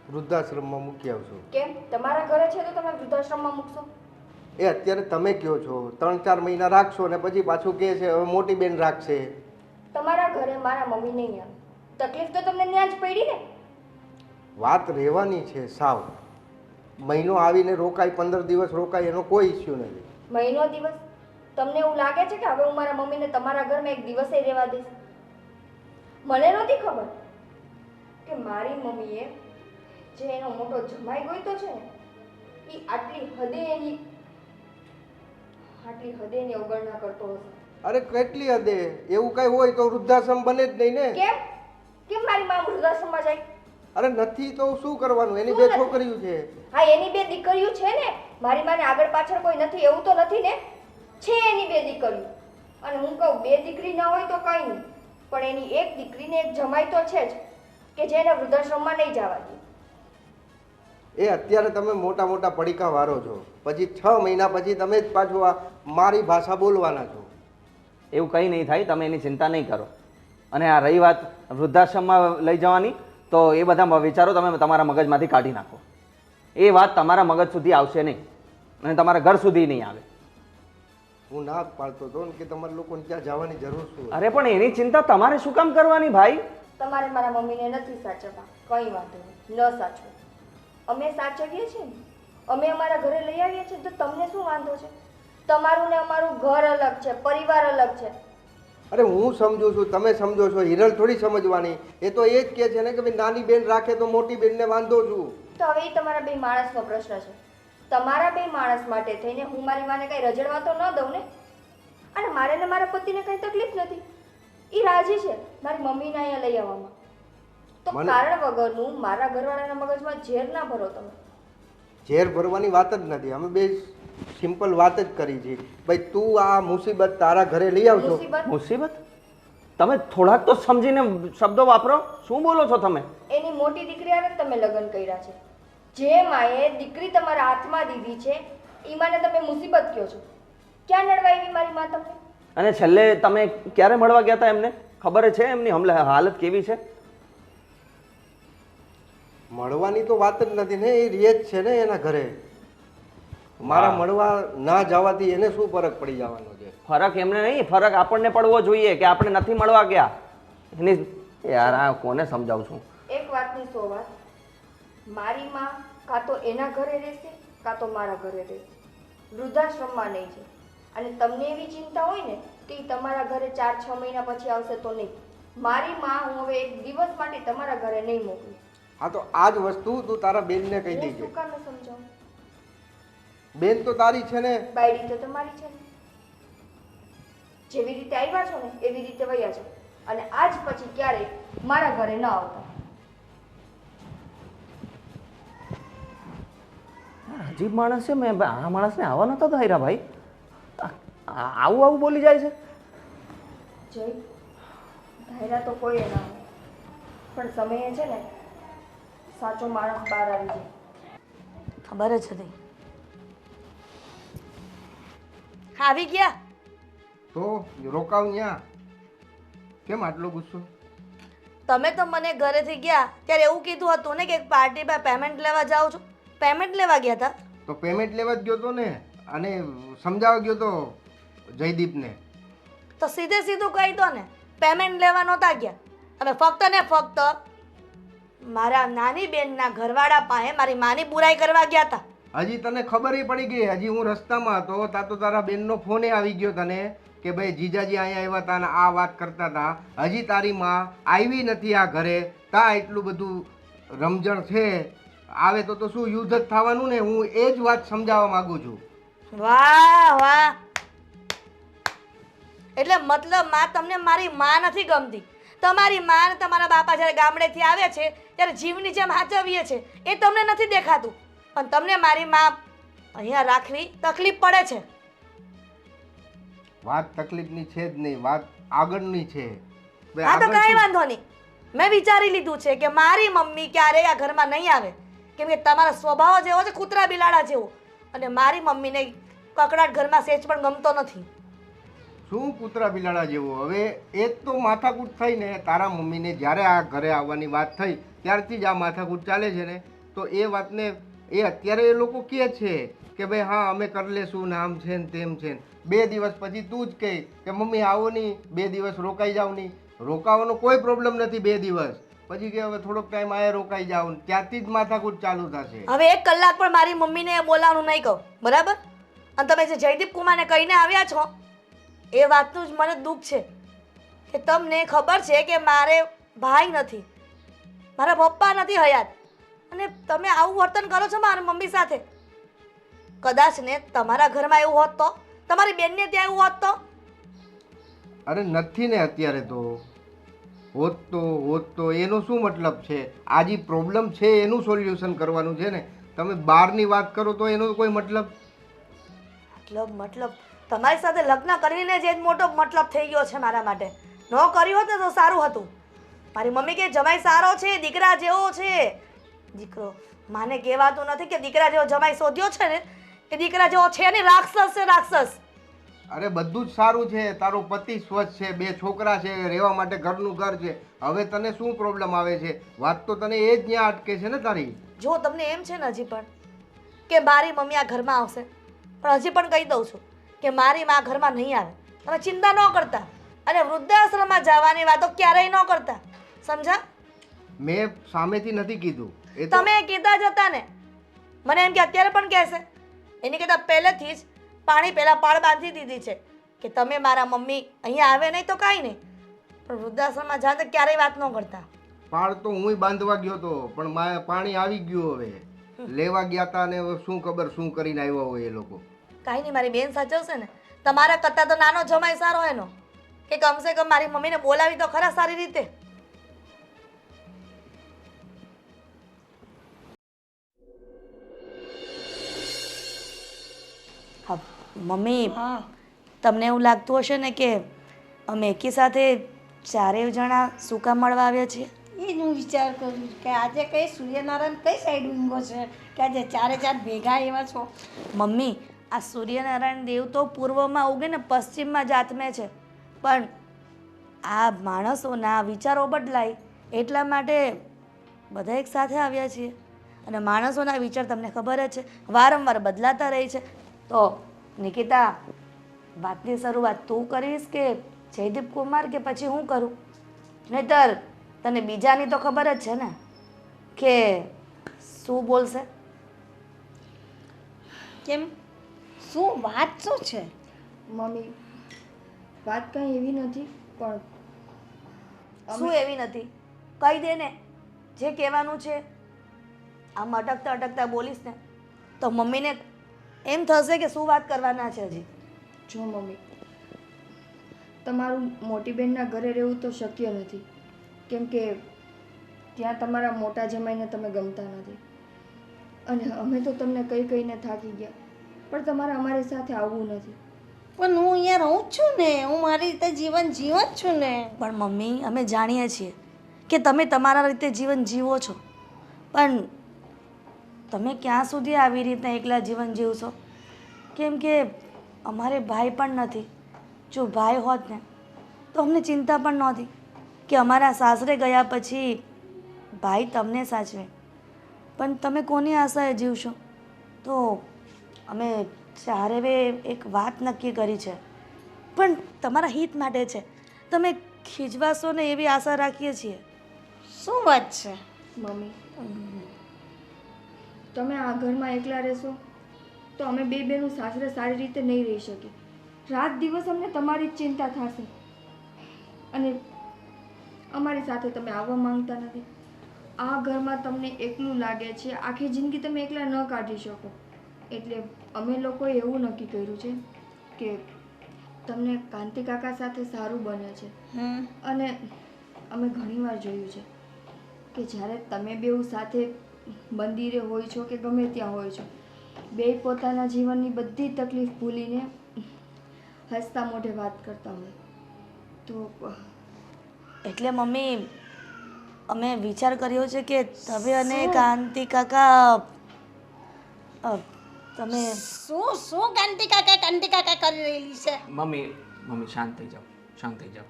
વૃદ્ધાશ્રમમાં મૂકી આવશો. કેમ તમારા ઘરે છે તો તમે વૃદ્ધાશ્રમમાં મૂકશો? એ અત્યારે તમે કહો છો 3-4 મહિના રાખશો ને પછી પાછું કહે છે હવે મોટી બેન રાખશે. તમારા ઘરે મારા મમ્મી નહીં આવે, તકલીફ તો તમને ત્યાં જ પડી ને. વાત રહેવાની છે સાવ. મહિનો આવીને રોકાય, 15 દિવસ રોકાય, એનો કોઈ ઇસ્યુ નથી. મહિનો દિવસ તમને એવું લાગે છે કે હવે હું મારા મમ્મીને તમારા ઘરમાં એક દિવસે રહેવા દઈશ? મને નહોતી ખબર કે મારી મમ્મીએ જે એનો મોટો જમાઈ ગોઈતો છે ને એ આટલી હદે એની અવગણના કરતો હશે. અરે કેટલી હદે? એવું કઈ હોય તો વૃદ્ધાશ્રમ બને જ નહીં ને. કેમ કેમ મારી મા વૃદ્ધાશ્રમમાં જાય? અરે નથી તો શું કરવાનું? એની શું 2 નથી? છોકરીઓ છે. હા, એની 2 દીકરીઓ છે ને. મારી માને આગળ પાછળ કોઈ નથી એવું તો નથી ને? છે એની 2 દીકરીઓ. અને હું કહું 2 દીકરી ના હોય તો કંઈ નહીં, પણ એની એક દીકરીને એક જમાઈ તો છે જ કે જેને વૃદ્ધાશ્રમમાં નહીં જવા દે. એ અત્યારે તમે મોટા મોટા પડીકા વારો છો, પછી 6 મહિના પછી તમે જ પાછું આ મારી ભાષા બોલવાના છો. એવું કંઈ નહીં થાય, તમે એની ચિંતા નહીં કરો. અને આ રહી વાત વૃદ્ધાશ્રમમાં લઈ જવાની, તો એ બધા વિચારો તમે તમારા મગજમાંથી કાઢી નાખો. એ વાત તમારા મગજ સુધી આવશે નહીં અને તમારા ઘર સુધી નહીં આવે. હું ના જ પાડતો હતો ને કે તમારે લોકોને ત્યાં જવાની જરૂર શું? અરે પણ એની ચિંતા તમારે શું કામ કરવાની ભાઈ? તમારે મારા મમ્મીને નથી સાચવવા, કંઈ વાંધો નહીં, ન સાચવો. અમે સાચવીએ છીએ ને, અમે અમારા ઘરે લઈ આવીએ છીએ તો તમને શું વાંધો છે? તમારું ને અમારું ઘર અલગ છે, પરિવાર અલગ છે. અરે હું સમજુ છું, તમે સમજો છો, હિરલ થોડી સમજવાની. એ તો એ જ કહે છે ને કે ભાઈ નાની બેન રાખે તો મોટી બેનને વાંધો છું. તો હવે એ તમારા 2 માણસનો પ્રશ્ન છે. તમારા 2 માણસ માટે થઈને હું મારી માને કંઈ રજડવા તો ન દઉં ને. અને મારે ને મારા પતિને કંઈ તકલીફ નથી, એ રાજી છે મારી મમ્મીને અહીંયા લઈ આવવામાં. તો કારણ વગરનું મારા ઘરવાળાના મગજમાં ઝેર ના ભરો તમે. ઝેર ભરવાની વાત જ નથી. અમે બે સિમ્પલ વાત જ કરી છે. ભાઈ તું આ મુસીબત તારા ઘરે લઈ આવજો. મુસીબત? તમે થોડાક તો સમજીને શબ્દો વાપરો. શું બોલો છો તમે? એની મોટી દીકરી હારે તમે લગ્ન કર્યા છે. જે માએ દીકરી તમારા હાથમાં દીધી છે એ માને તમે મુસીબત કહો છો. ક્યાં નડવા આવી મારી માં તમને? અને છેલ્લે તમે ક્યારે મળવા ગયા હતા એમને? ખબર છે એમની હાલત કેવી છે? મળવાની તો વાત જ નથી ને, એ રહે જ છે ને એના ઘરે. મારા મળવા ના જવાથી એને શું ફરક પડી જવાનો છે? ફરક એમને નહીં, ફરક આપણને પડવો જોઈએ કે આપણે નથી મળવા ગયા. એની યાર આ કોને સમજાવું છું? એક વાતની 100 વાત. મારી માં કાં તો એના ઘરે રહેશે કાં તો મારા ઘરે રહેશે, વૃદ્ધાશ્રમમાં નહીં છે. અને તમને એવી ચિંતા હોય ને તો ઈ તમારા ઘરે 4-6 મહિના પછી આવશે તો નહીં. મારી માં હું હવે એક દિવસ માટે તમારા ઘરે નહીં મોકલું. હા તો આ જ વસ્તુ તું તારા બેનને કહી હું દેજે. શું કામ ન સમજાવું? બેન તો તારી છે ને. બાયડી તો તમારી છે ને. જેવી રીતે આવ્યા છો ને એવી રીતે વયા છો, અને આજ પછી ક્યારેય મારા ઘરે ન આવતા. અજીબ માણસ છે. મેં આ માણસને આવવા નતો ધાર્યા ભાઈ. આવું આવું બોલી જાય છે. જય ધાયરા તો કોઈ ના હોય, પણ સમયે છે ને સાચો માણસ બહાર આવી જાય. ખબર જ હતી. આવી ગયા? તો રોકાવ ન્યા. કેમ આટલો ગુસ્સો? તમે તો મને ઘરેથી ગયા ત્યારે એવું કીધું હતું ને કે પાર્ટીમાં પેમેન્ટ લેવા જાઉં છું. પેમેન્ટ લેવા ગયા હતા? તો પેમેન્ટ લેવા જ ગયો તો ને, અને સમજાવવા ગયો તો જયદીપને. તો સીધે સીધું કહી દો ને, પેમેન્ટ લેવા નહોતા ગયા. અમે ફક્ત ને ફક્ત મારા નાની બેનના ઘરવાળા પાસે મારી માની બુરાઈ કરવા ગયા હતા. હજી તને ખબર પડી ગઈ? હજી હું રસ્તામાં હતો તા તો તારા બેનનો ફોને આવી ગયો તને કે ભાઈ જીજાજી અહીંયા આવ્યા હતા ને આ વાત કરતા હતા. હજી તારી માં આવી નથી આ ઘરે, તા એટલું બધું રમઝણ છે. આવે તો શું યુદ્ધ જ થવાનું ને? હું એ જ વાત સમજાવવા માંગુ છું. વાહ વાહ, એટલે મતલબ માં તમને મારી માં નથી ગમતી. તમારી માં ને તમારા બાપા જ્યારે ગામડેથી આવે છે ત્યારે જીવની જેમ હાચવીએ છે એ તમને નથી દેખાતું, પણ તમને મારી માં અહીંયા રાખવી તકલીફ પડે છે. વાત તકલીફની છે જ નહીં, વાત આગળની છે. હા તો કાંઈ વાંધો નહીં. મેં વિચારી લીધું છે કે મારી મમ્મી ક્યારેય આ ઘરમાં નહીં આવે, કેમ કે તમારો સ્વભાવ જેવો છે કૂતરા બિલાડા જેવો, અને મારી મમ્મીને કકડાટ ઘરમાં સેજ પણ ગમતો નથી. શું કૂતરા બિલાડા જેવો? હવે એ જ તો માથાકૂટ થઈ ને. તારા મમ્મીને જ્યારે આ ઘરે આવવાની વાત થઈ ત્યારથી જ આ માથાકૂટ ચાલે છે ને. તો એ વાતને એ અત્યારે એ લોકો કહે છે કે ભાઈ હા અમે કરી લેશું ને આમ છે ને તેમ છે ને. 2 દિવસ પછી તું જ કહે કે મમ્મી આવો નહીં, 2 દિવસ રોકાઈ જાવ નહીં. રોકાવાનો કોઈ પ્રોબ્લેમ નથી. 2 દિવસ પછી કે હવે થોડોક ટાઈમ આયા રોકાઈ જાવ, ત્યારથી જ માથાકૂટ ચાલુ થશે. હવે 1 કલાક પણ મારી મમ્મીને બોલાવવાનું નહીં કહું, બરાબર? અને તમે જે જયદીપ કુમારને કહીને આવ્યા છો એ વાતનું જ મને દુઃખ છે કે તમને ખબર છે કે મારે ભાઈ નથી, મારા પપ્પા નથી હયાત, અને તમે આવું વર્તન કરો છો મારી મમ્મી સાથે. કદાચ ને તમારા ઘરમાં એવું હોત તો, તમારી બેનને ત્યાં એવું હોત તો? અરે નથી ને અત્યારે તો. હોત તો એનો શું મતલબ છે? આ જે પ્રોબ્લેમ છે એનું સોલ્યુશન કરવાનું છે ને. તમે બહારની વાત કરો તો એનો કોઈ મતલબ મતલબ તમારી સાથે લગ્ન કરીને જ એક મોટો મતલબ થઈ ગયો છે મારા માટે. ન કર્યું હોત ને તો સારું હતું. મારી મમ્મી કે જમાઈ સારો છે, દીકરા જેવો છે. દીકરો માને કહેવાતું નથી કે દીકરા જેવો જમાઈ શોધ્યો છે ને એ દીકરા જેવો છે ને, રાક્ષસ છે રાક્ષસ. અરે બધું જ સારું છે. તારો પતિ સ્વચ્છ છે, 2 છોકરા છે, રહેવા માટે ઘરનું ઘર છે. હવે તને શું પ્રોબ્લેમ આવે છે? વાત તો તને એ જ ત્યાં અટકે છે ને તારી. જો તમને એમ છે ને હજી પણ કે મારી મમ્મી આ ઘરમાં આવશે, પણ હજી પણ કહી દઉં છું કે મારી માં ઘરમાં નહીં આવે. તમે ચિંતા ન કરતા, અને વૃદ્ધાશ્રમમાં જવાની વાતો ક્યારેય ન કરતા, સમજા? મેં સામેથી નથી કીધું. એ તો તમે કીધા જ હતા ને. મને એમ કે અત્યારે પણ કહેશે. એની કરતાં પહેલેથી જ પાણી પહેલાં પાળ બાંધી દીધી છે કે તમે મારા મમ્મી અહીંયા આવે નહીં તો કાંઈ નહીં, પણ વૃદ્ધાશ્રમમાં જાઓ તો ક્યારેય વાત ન કરતા. પાળ તો હુંય બાંધવા ગયો હતો, પણ પાણી આવી ગયું. હવે લેવા ગયા હતા ને હવે શું ખબર શું કરીને આવ્યા હોય એ લોકો. કાંઈ નહીં, મારી બેન સાચવશે ને. તમારા કરતાં તો નાનો જમાઈ સારો એનો, કે કમસે કમ મારી મમ્મીને બોલાવી તો ખરા સારી રીતે. હા મમ્મી, તમને એવું લાગતું હશે ને કે અમે એકી સાથે 4 જણા શું કામ મળવા આવ્યા છીએ? એ જ હું વિચાર કરું છું કે આજે કઈ સૂર્યનારાયણ કઈ સાઈડ ઊંઘો છે કે આજે 4 ભેગા એવા છો. મમ્મી, આ સૂર્યનારાયણ દેવ તો પૂર્વમાં ઉગે ને પશ્ચિમમાં જાતમે છે, પણ આ માણસોના વિચારો બદલાય એટલા માટે બધા એક સાથે આવ્યા છીએ અને માણસોના વિચાર તમને ખબર જ છે વારંવાર બદલાતા રહે છે. તો નિકિતા, વાતની શરૂઆત તું કરીશ કે જયદીપ કુમાર કે પછી હું કરું? નહીતર તને બીજાની તો ખબર જ છે ને કે શું બોલશે. કેમ, શું વાત શું છે? મમ્મી, વાત કંઈ એવી નથી, પણ શું એવી નથી? કહી દે ને જે કહેવાનું છે. આમ અટકતા અટકતા બોલીશ ને તો મમ્મીને એમ થશે કે શું વાત કરવાના છે હજી. જો મમ્મી, તમારું મોટી બહેનના ઘરે રહેવું તો શક્ય નથી, કેમ કે ત્યાં તમારા મોટા જમાઈને તમે ગમતા નથી, અને અમે તો તમને કહીને થાકી ગયા, પણ તમારે અમારી સાથે આવવું નથી. પણ હું અહીંયા રહું જ છું ને, હું મારી રીતે જીવન જીવું જ છું ને. પણ મમ્મી, અમે જાણીએ છીએ કે તમે તમારા રીતે જીવન જીવો છો, પણ તમે ક્યાં સુધી આવી રીતના એકલા જીવન જીવશો? કેમ કે અમારે ભાઈ પણ નથી. જો ભાઈ હોત ને તો અમને ચિંતા પણ નહોતી કે અમારા સાસરે ગયા પછી ભાઈ તમને સાચવે, પણ તમે કોની આશાએ જીવશો? તો અમે ચારેવે એક વાત નક્કી કરી છે, પણ તમારા હિત માટે છે. તમે ખીજવાશો ને એવી આશા રાખીએ છીએ. શું વાત છે? મમ્મી, તમે આ ઘરમાં એકલા રહેશો તો અમે બે બહેનું સાસરે સારી રીતે નહીં રહી શકીએ. રાત દિવસ અમને તમારી જ ચિંતા થશે, અને અમારી સાથે તમે આવવા માંગતા નથી. આ ઘરમાં તમને એકલું લાગે છે, આખી જિંદગી તમે એકલા ન કાઢી શકો, એટલે અમે લોકોએ એવું નક્કી કર્યું છે કે તમને કાંતિ કાકા સાથે સારું બને છે. અને અમે ઘણીવાર જોયું છે કે જ્યારે તમે બેઉ સાથે મંદિરે હોય છો કે ગમે ત્યાં હોય છો, બે પોતાના જીવનની બધી તકલીફ ભૂલીને હસતા મોઢે વાત કરતા હોય. તો એટલે મમ્મી, અમે વિચાર કર્યો છે કે તમે અને કાંતિ કાકા તમે શું શું કાંતિ કાકા કરી રહેલી છે? મમ્મી શાંત થઈ જાઓ, શાંત થઈ જાઓ.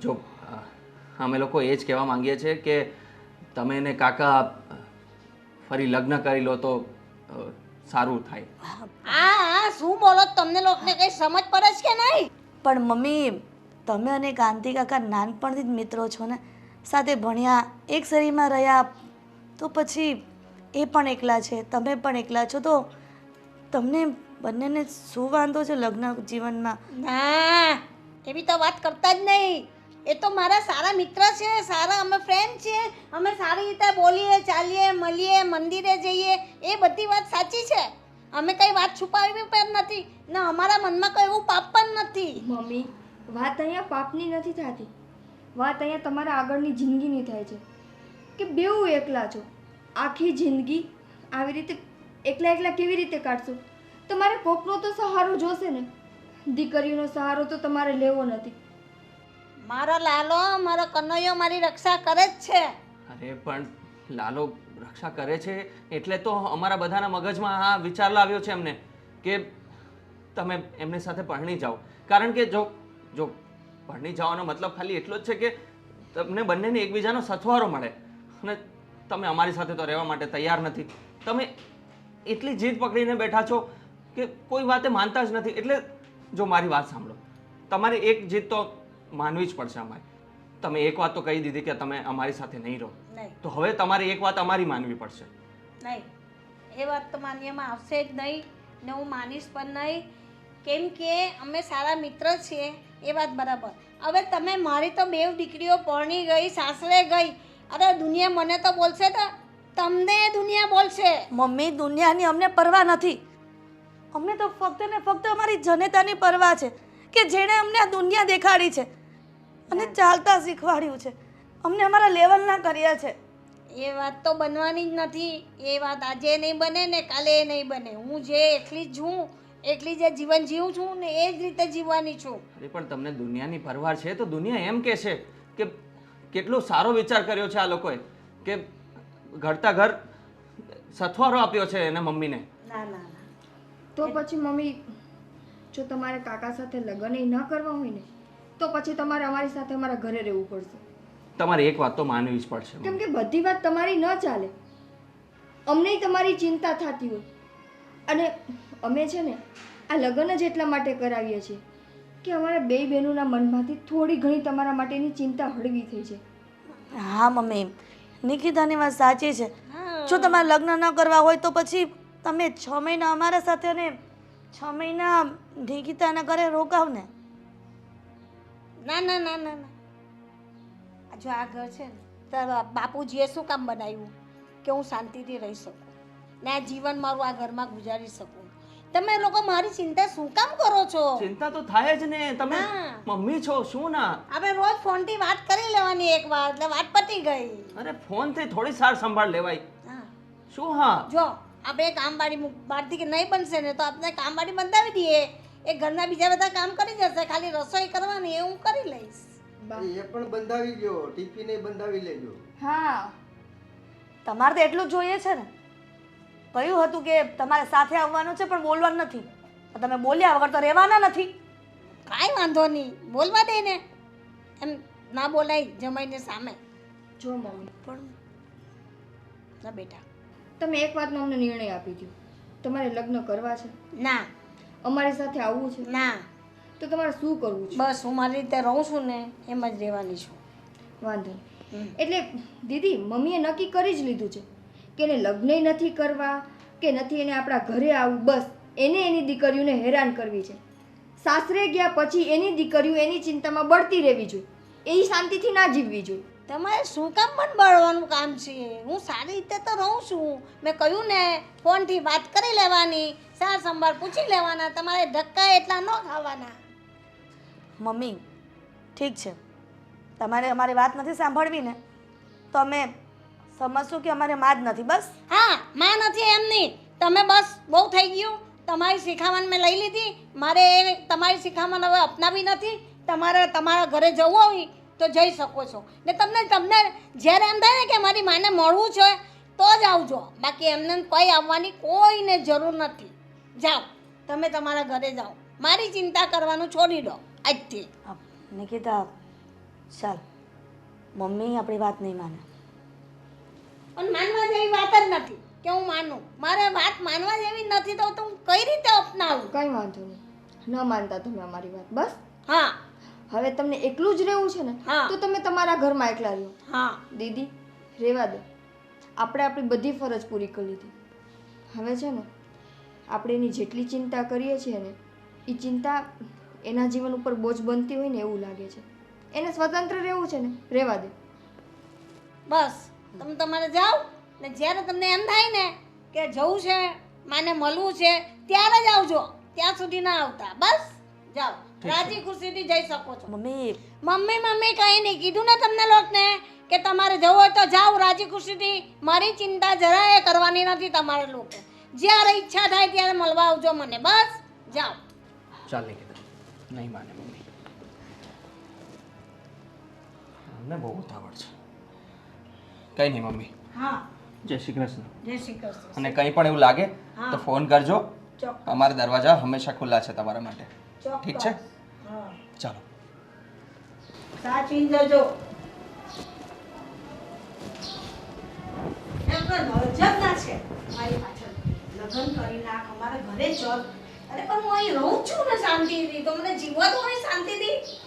જો અમે લોકો એ જ કહેવા માંગીએ છીએ કે તમે ને કાકા ફરી લગ્ન કરી લો તો સારું થાય. આ શું બોલો? તમને લોકોને કઈ સમજ પડે છે કે નહીં? પણ મમ્મી, તમે અને કાંતિ કાકા નાનપણથી જ મિત્રો છો ને, સાથે ભણ્યા, એક શેરીમાં રહ્યા, તો પછી એ પણ એકલા છે, તમે પણ એકલા છો, તો તમને બંનેને શું વાંધો છે લગ્ન જીવનમાં? ના, એવી તો વાત કરતા જ નહીં. એ તો મારા સારા મિત્ર છે, સારા અમે ફ્રેન્ડ છીએ. અમે સારી રીતે બોલીએ, ચાલીએ, મળીએ, મંદિરે જઈએ, એ બધી વાત સાચી છે. અમે કઈ વાત છુપાવી પણ નથી ને અમારા મનમાં કોઈ એવું પાપ પણ નથી. મમ્મી, વાત અહીંયા પાપની નથી થતી, વાત અહીંયા તમારા આગળની જિંદગીની થાય છે કે બેઉ એકલા છો. આખી જિંદગી આવી રીતે એકલા એકલા કેવી રીતે કાઢશો? તમારે કોકનો તો સહારો જોશે ને. દીકરીનો સહારો તો તમારે લેવો નથી. મારો લાલો, મારો કનૈયો મારી રક્ષા કરે જ છે. અરે પણ લાલો રક્ષા કરે છે એટલે તો અમારા બધાના મગજમાં આ વિચાર લાવ્યો છે એમને કે તમે એમની સાથે પરણી જાઓ. કારણ કે જો પરણી જવાનો મતલબ ખાલી એટલો જ છે કે તમને બંનેને એકબીજાનો સથવારો મળે, અને તમે અમારી સાથે તો રહેવા માટે તૈયાર નથી. તમે એટલી જીદ પકડીને બેઠા છો કે કોઈ વાતે માનતા જ નથી. એટલે જો મારી વાત સાંભળો, તમારે એક જીદ તો માનવી જ પડશે અમારે. તમે એક વાત તો કહી દીધી કે તમે અમારી સાથે નહીં રહો, નહીં તો હવે તમારી એક વાત અમારી માનવી પડશે. નહીં, એ વાત તો માન્યમાં આવશે જ નહીં ને હું માનીશ પણ નહીં. કેમ કે અમે સારા મિત્ર છીએ, એ વાત બરાબર. હવે તમે મારી તો બેવ દીકરીઓ પરણી ગઈ, સાસરે ગઈ, અરે દુનિયા મને તો બોલશે તો તમને દુનિયા બોલશે. મમ્મી, દુનિયાની અમને પરવા નથી. અમને તો ફક્ત ને ફક્ત અમારી જનેતાની પરવા છે કે જેણે અમને આ દુનિયા દેખાડી છે અને ચાલતા શીખવાડ્યું છે, અમને અમારા લેવલના કર્યા છે. એ વાત તો બનવાની જ નથી. એ વાત આજે નહીં બને ને કાલે નહીં બને. હું જે એકલી જ છું, એકલી જે જીવન જીવું છું ને એ જ રીતે જીવવાની છું. અરે પણ તમને દુનિયાની પરવાર છે તો દુનિયા એમ કહે છે કે કેટલો સારો વિચાર કર્યો છે આ લોકોએ કે ઘડતા ઘર સથવારો આપ્યો છે એના મમ્મીને. ના ના ના, તો પછી મમ્મી, જો તમારે કાકા સાથે લગ્ન ન કરવા હોય ને તો પછી તમારે અમારી સાથે અમારા ઘરે રહેવું પડશે. તમારે એક વાત તો માનવી જ પડશે કેમ કે બધી વાત તમારી ન ચાલે. અમને તમારી ચિંતા થતી હોય અને અમે છે ને આ લગ્ન જ એટલા માટે કરાવીએ છીએ કે અમારા બે બહેનોના મનમાંથી થોડી ઘણી તમારા માટેની ચિંતા હળવી થઈ છે. હા મમ્મી, નિકિતાની વાત સાચી છે. જો તમારે લગ્ન ન કરવા હોય તો પછી તમે 6 મહિના અમારા સાથે અને 6 મહિના નિકિતાના ઘરે રોકાવ ને. ના ના ના ના ના, જો આ ઘર છે ને તારા બાપુજીએ શું કામ બનાવ્યું કે હું શાંતિથી રહી શકું ને આ જીવન મારું આ ઘરમાં ગુજારી શકું. તમે લોકો મારી ચિંતા શું કામ કરો છો? ચિંતા તો થાય જ ને, તમે હા. મમ્મી છો શું ના? હવે રોજ ફોનથી વાત કરી લેવાની એકવાર એટલે વાત પતી ગઈ. અરે ફોન થી થોડી સાર સંભાળ લેવાય. હા શું? હા જો આપણે કામવાળી બહારથી કે નહીં બનશે ને તો આપણે કામવાળી બંધાવી દઈએ. એ ઘરના બીજા બધા કામ કરી જશે, ખાલી રસોઈ કરવાની એ હું કરી લઈશ. એ પણ બંધાવી ગયો, ટિફિને બંધાવી લેજો. હા, તમારે તો એટલું જ જોઈએ છે ને. કહ્યું હતું કે તમારે સાથે આવવાનું છે પણ બોલવાનું નથી. તમે બોલ્યા વગર તો રહેવાના નથી. કાંઈ વાંધો નહીં, બોલવા દે ને. એમ ના બોલાય જમાઈને સામે. જો મમ્મી, પણ ના બેટા, તમે એક વાતનો અમને નિર્ણય આપી દો. તમારે લગ્ન કરવા છે, ના અમારી સાથે આવવું છે, ના, તો તમારે શું કરવું છે? બસ હું મારી રીતે રહું છું ને એમ જ રહેવાની છું. વાંધો નહીં. એટલે દીદી, મમ્મીએ નક્કી કરી જ લીધું છે કે એને લગ્નય નથી કરવા કે નથી એને આપણા ઘરે આવવું. બસ એને એની દીકરીઓને હેરાન કરવી છે. સાસરે ગયા પછી એની દીકરીઓ એની ચિંતામાં બળતી રહેવી જોઈએ, એ શાંતિથી ના જીવવી જોઈએ. તમારે શું કામ પણ બળવાનું કામ છે? હું સારી રીતે તો રહું છું. મેં કહ્યું ને ફોનથી વાત કરી લેવાની, સાર સંભાળ પૂછી લેવાના, તમારે ધક્કા એટલા ન ખાવાના. મમ્મી ઠીક છે, તમારે અમારી વાત નથી સાંભળવી ને તો અમે સમજશું કે અમારે માં જ નથી. બસ હા, માં નથી એમ નહીં, તમે બસ બહુ થઈ ગયું. તમારી શિખામણ મેં લઈ લીધી, મારે એ તમારી શિખામણ હવે અપનાવી નથી. તમારે તમારા ઘરે જવું હોય તો જઈ શકો છો ને. તમને જ્યારે એમ થાય ને કે મારી માને મળવું છે તો જ આવજો, બાકી એમને કોઈ આવવાની કોઈને જરૂર નથી. જાઓ, તમે તમારા ઘરે જાઓ, મારી ચિંતા કરવાનું છોડી દો આજથી. નિકિતા ચાલ, મમ્મી આપણી વાત નહીં માને. પણ માનવા જેવી વાત જ નથી કે હું માનું. મારે વાત માનવા જેવી નથી તો હું કઈ રીતે અપનાવું? કંઈ વાંધો નહીં, ન માનતા તમે અમારી વાત. બસ હા હવે તમને એકલું જ રહેવું છે ને, હા. તો તમે તમારા ઘરમાં એકલા રહો. હા, દીદી, રહેવા દે. આપણે આપણી બધી ફરજ પૂરી કરી લીધી. હવે છે ને આપણે એની જેટલી ચિંતા કરીએ છીએ ને એ ચિંતા એના જીવન ઉપર બોજ બનતી હોય ને એવું લાગે છે. એને સ્વતંત્ર રહેવું છે ને, રહેવા દે. બસ તમે તમારે જાઓ ને જ્યારે તમને એમ થાય ને કે જવું છે, માને મળવું છે, ત્યારે જ આવજો. ત્યાં સુધી ના આવતા. બસ જાઓ, રાજી ખુશીથી જઈ શકો છો. મમ્મી મમ્મી મમ્મી કંઈ નહીં કીધું ને તમને લોકોને કે તમારે જવું હોય તો જાઓ રાજી ખુશીથી. મારી ચિંતા જરાય કરવાની નથી તમારે લોકો. જ્યારે ઈચ્છા થાય ત્યારે મળવા આવજો મને. બસ જાઓ. ચાલ નિકિતા, નહીં માને મમ્મી. અમને બહુ ઉતાવળ છે. કંઈ નહીં મમ્મી. હા, જય શ્રી કૃષ્ણ. જય શ્રી કૃષ્ણ. અને કંઈ પણ એવું લાગે તો ફોન કરજો. ચોક્કસ. અમારા દરવાજા હંમેશા ખુલ્લા છે તમારા માટે. ઠીક છે? હા, ચાલો. સાચવીને જજો. એમ પણ મરજત ના છે મારી પાછળ. લગ્ન કરી નાખ, અમારા ઘરે ચલ. અરે પણ હું અહીં રહું છું ને શાંતિથી, તો મને જીવવા દો અહીં શાંતિથી.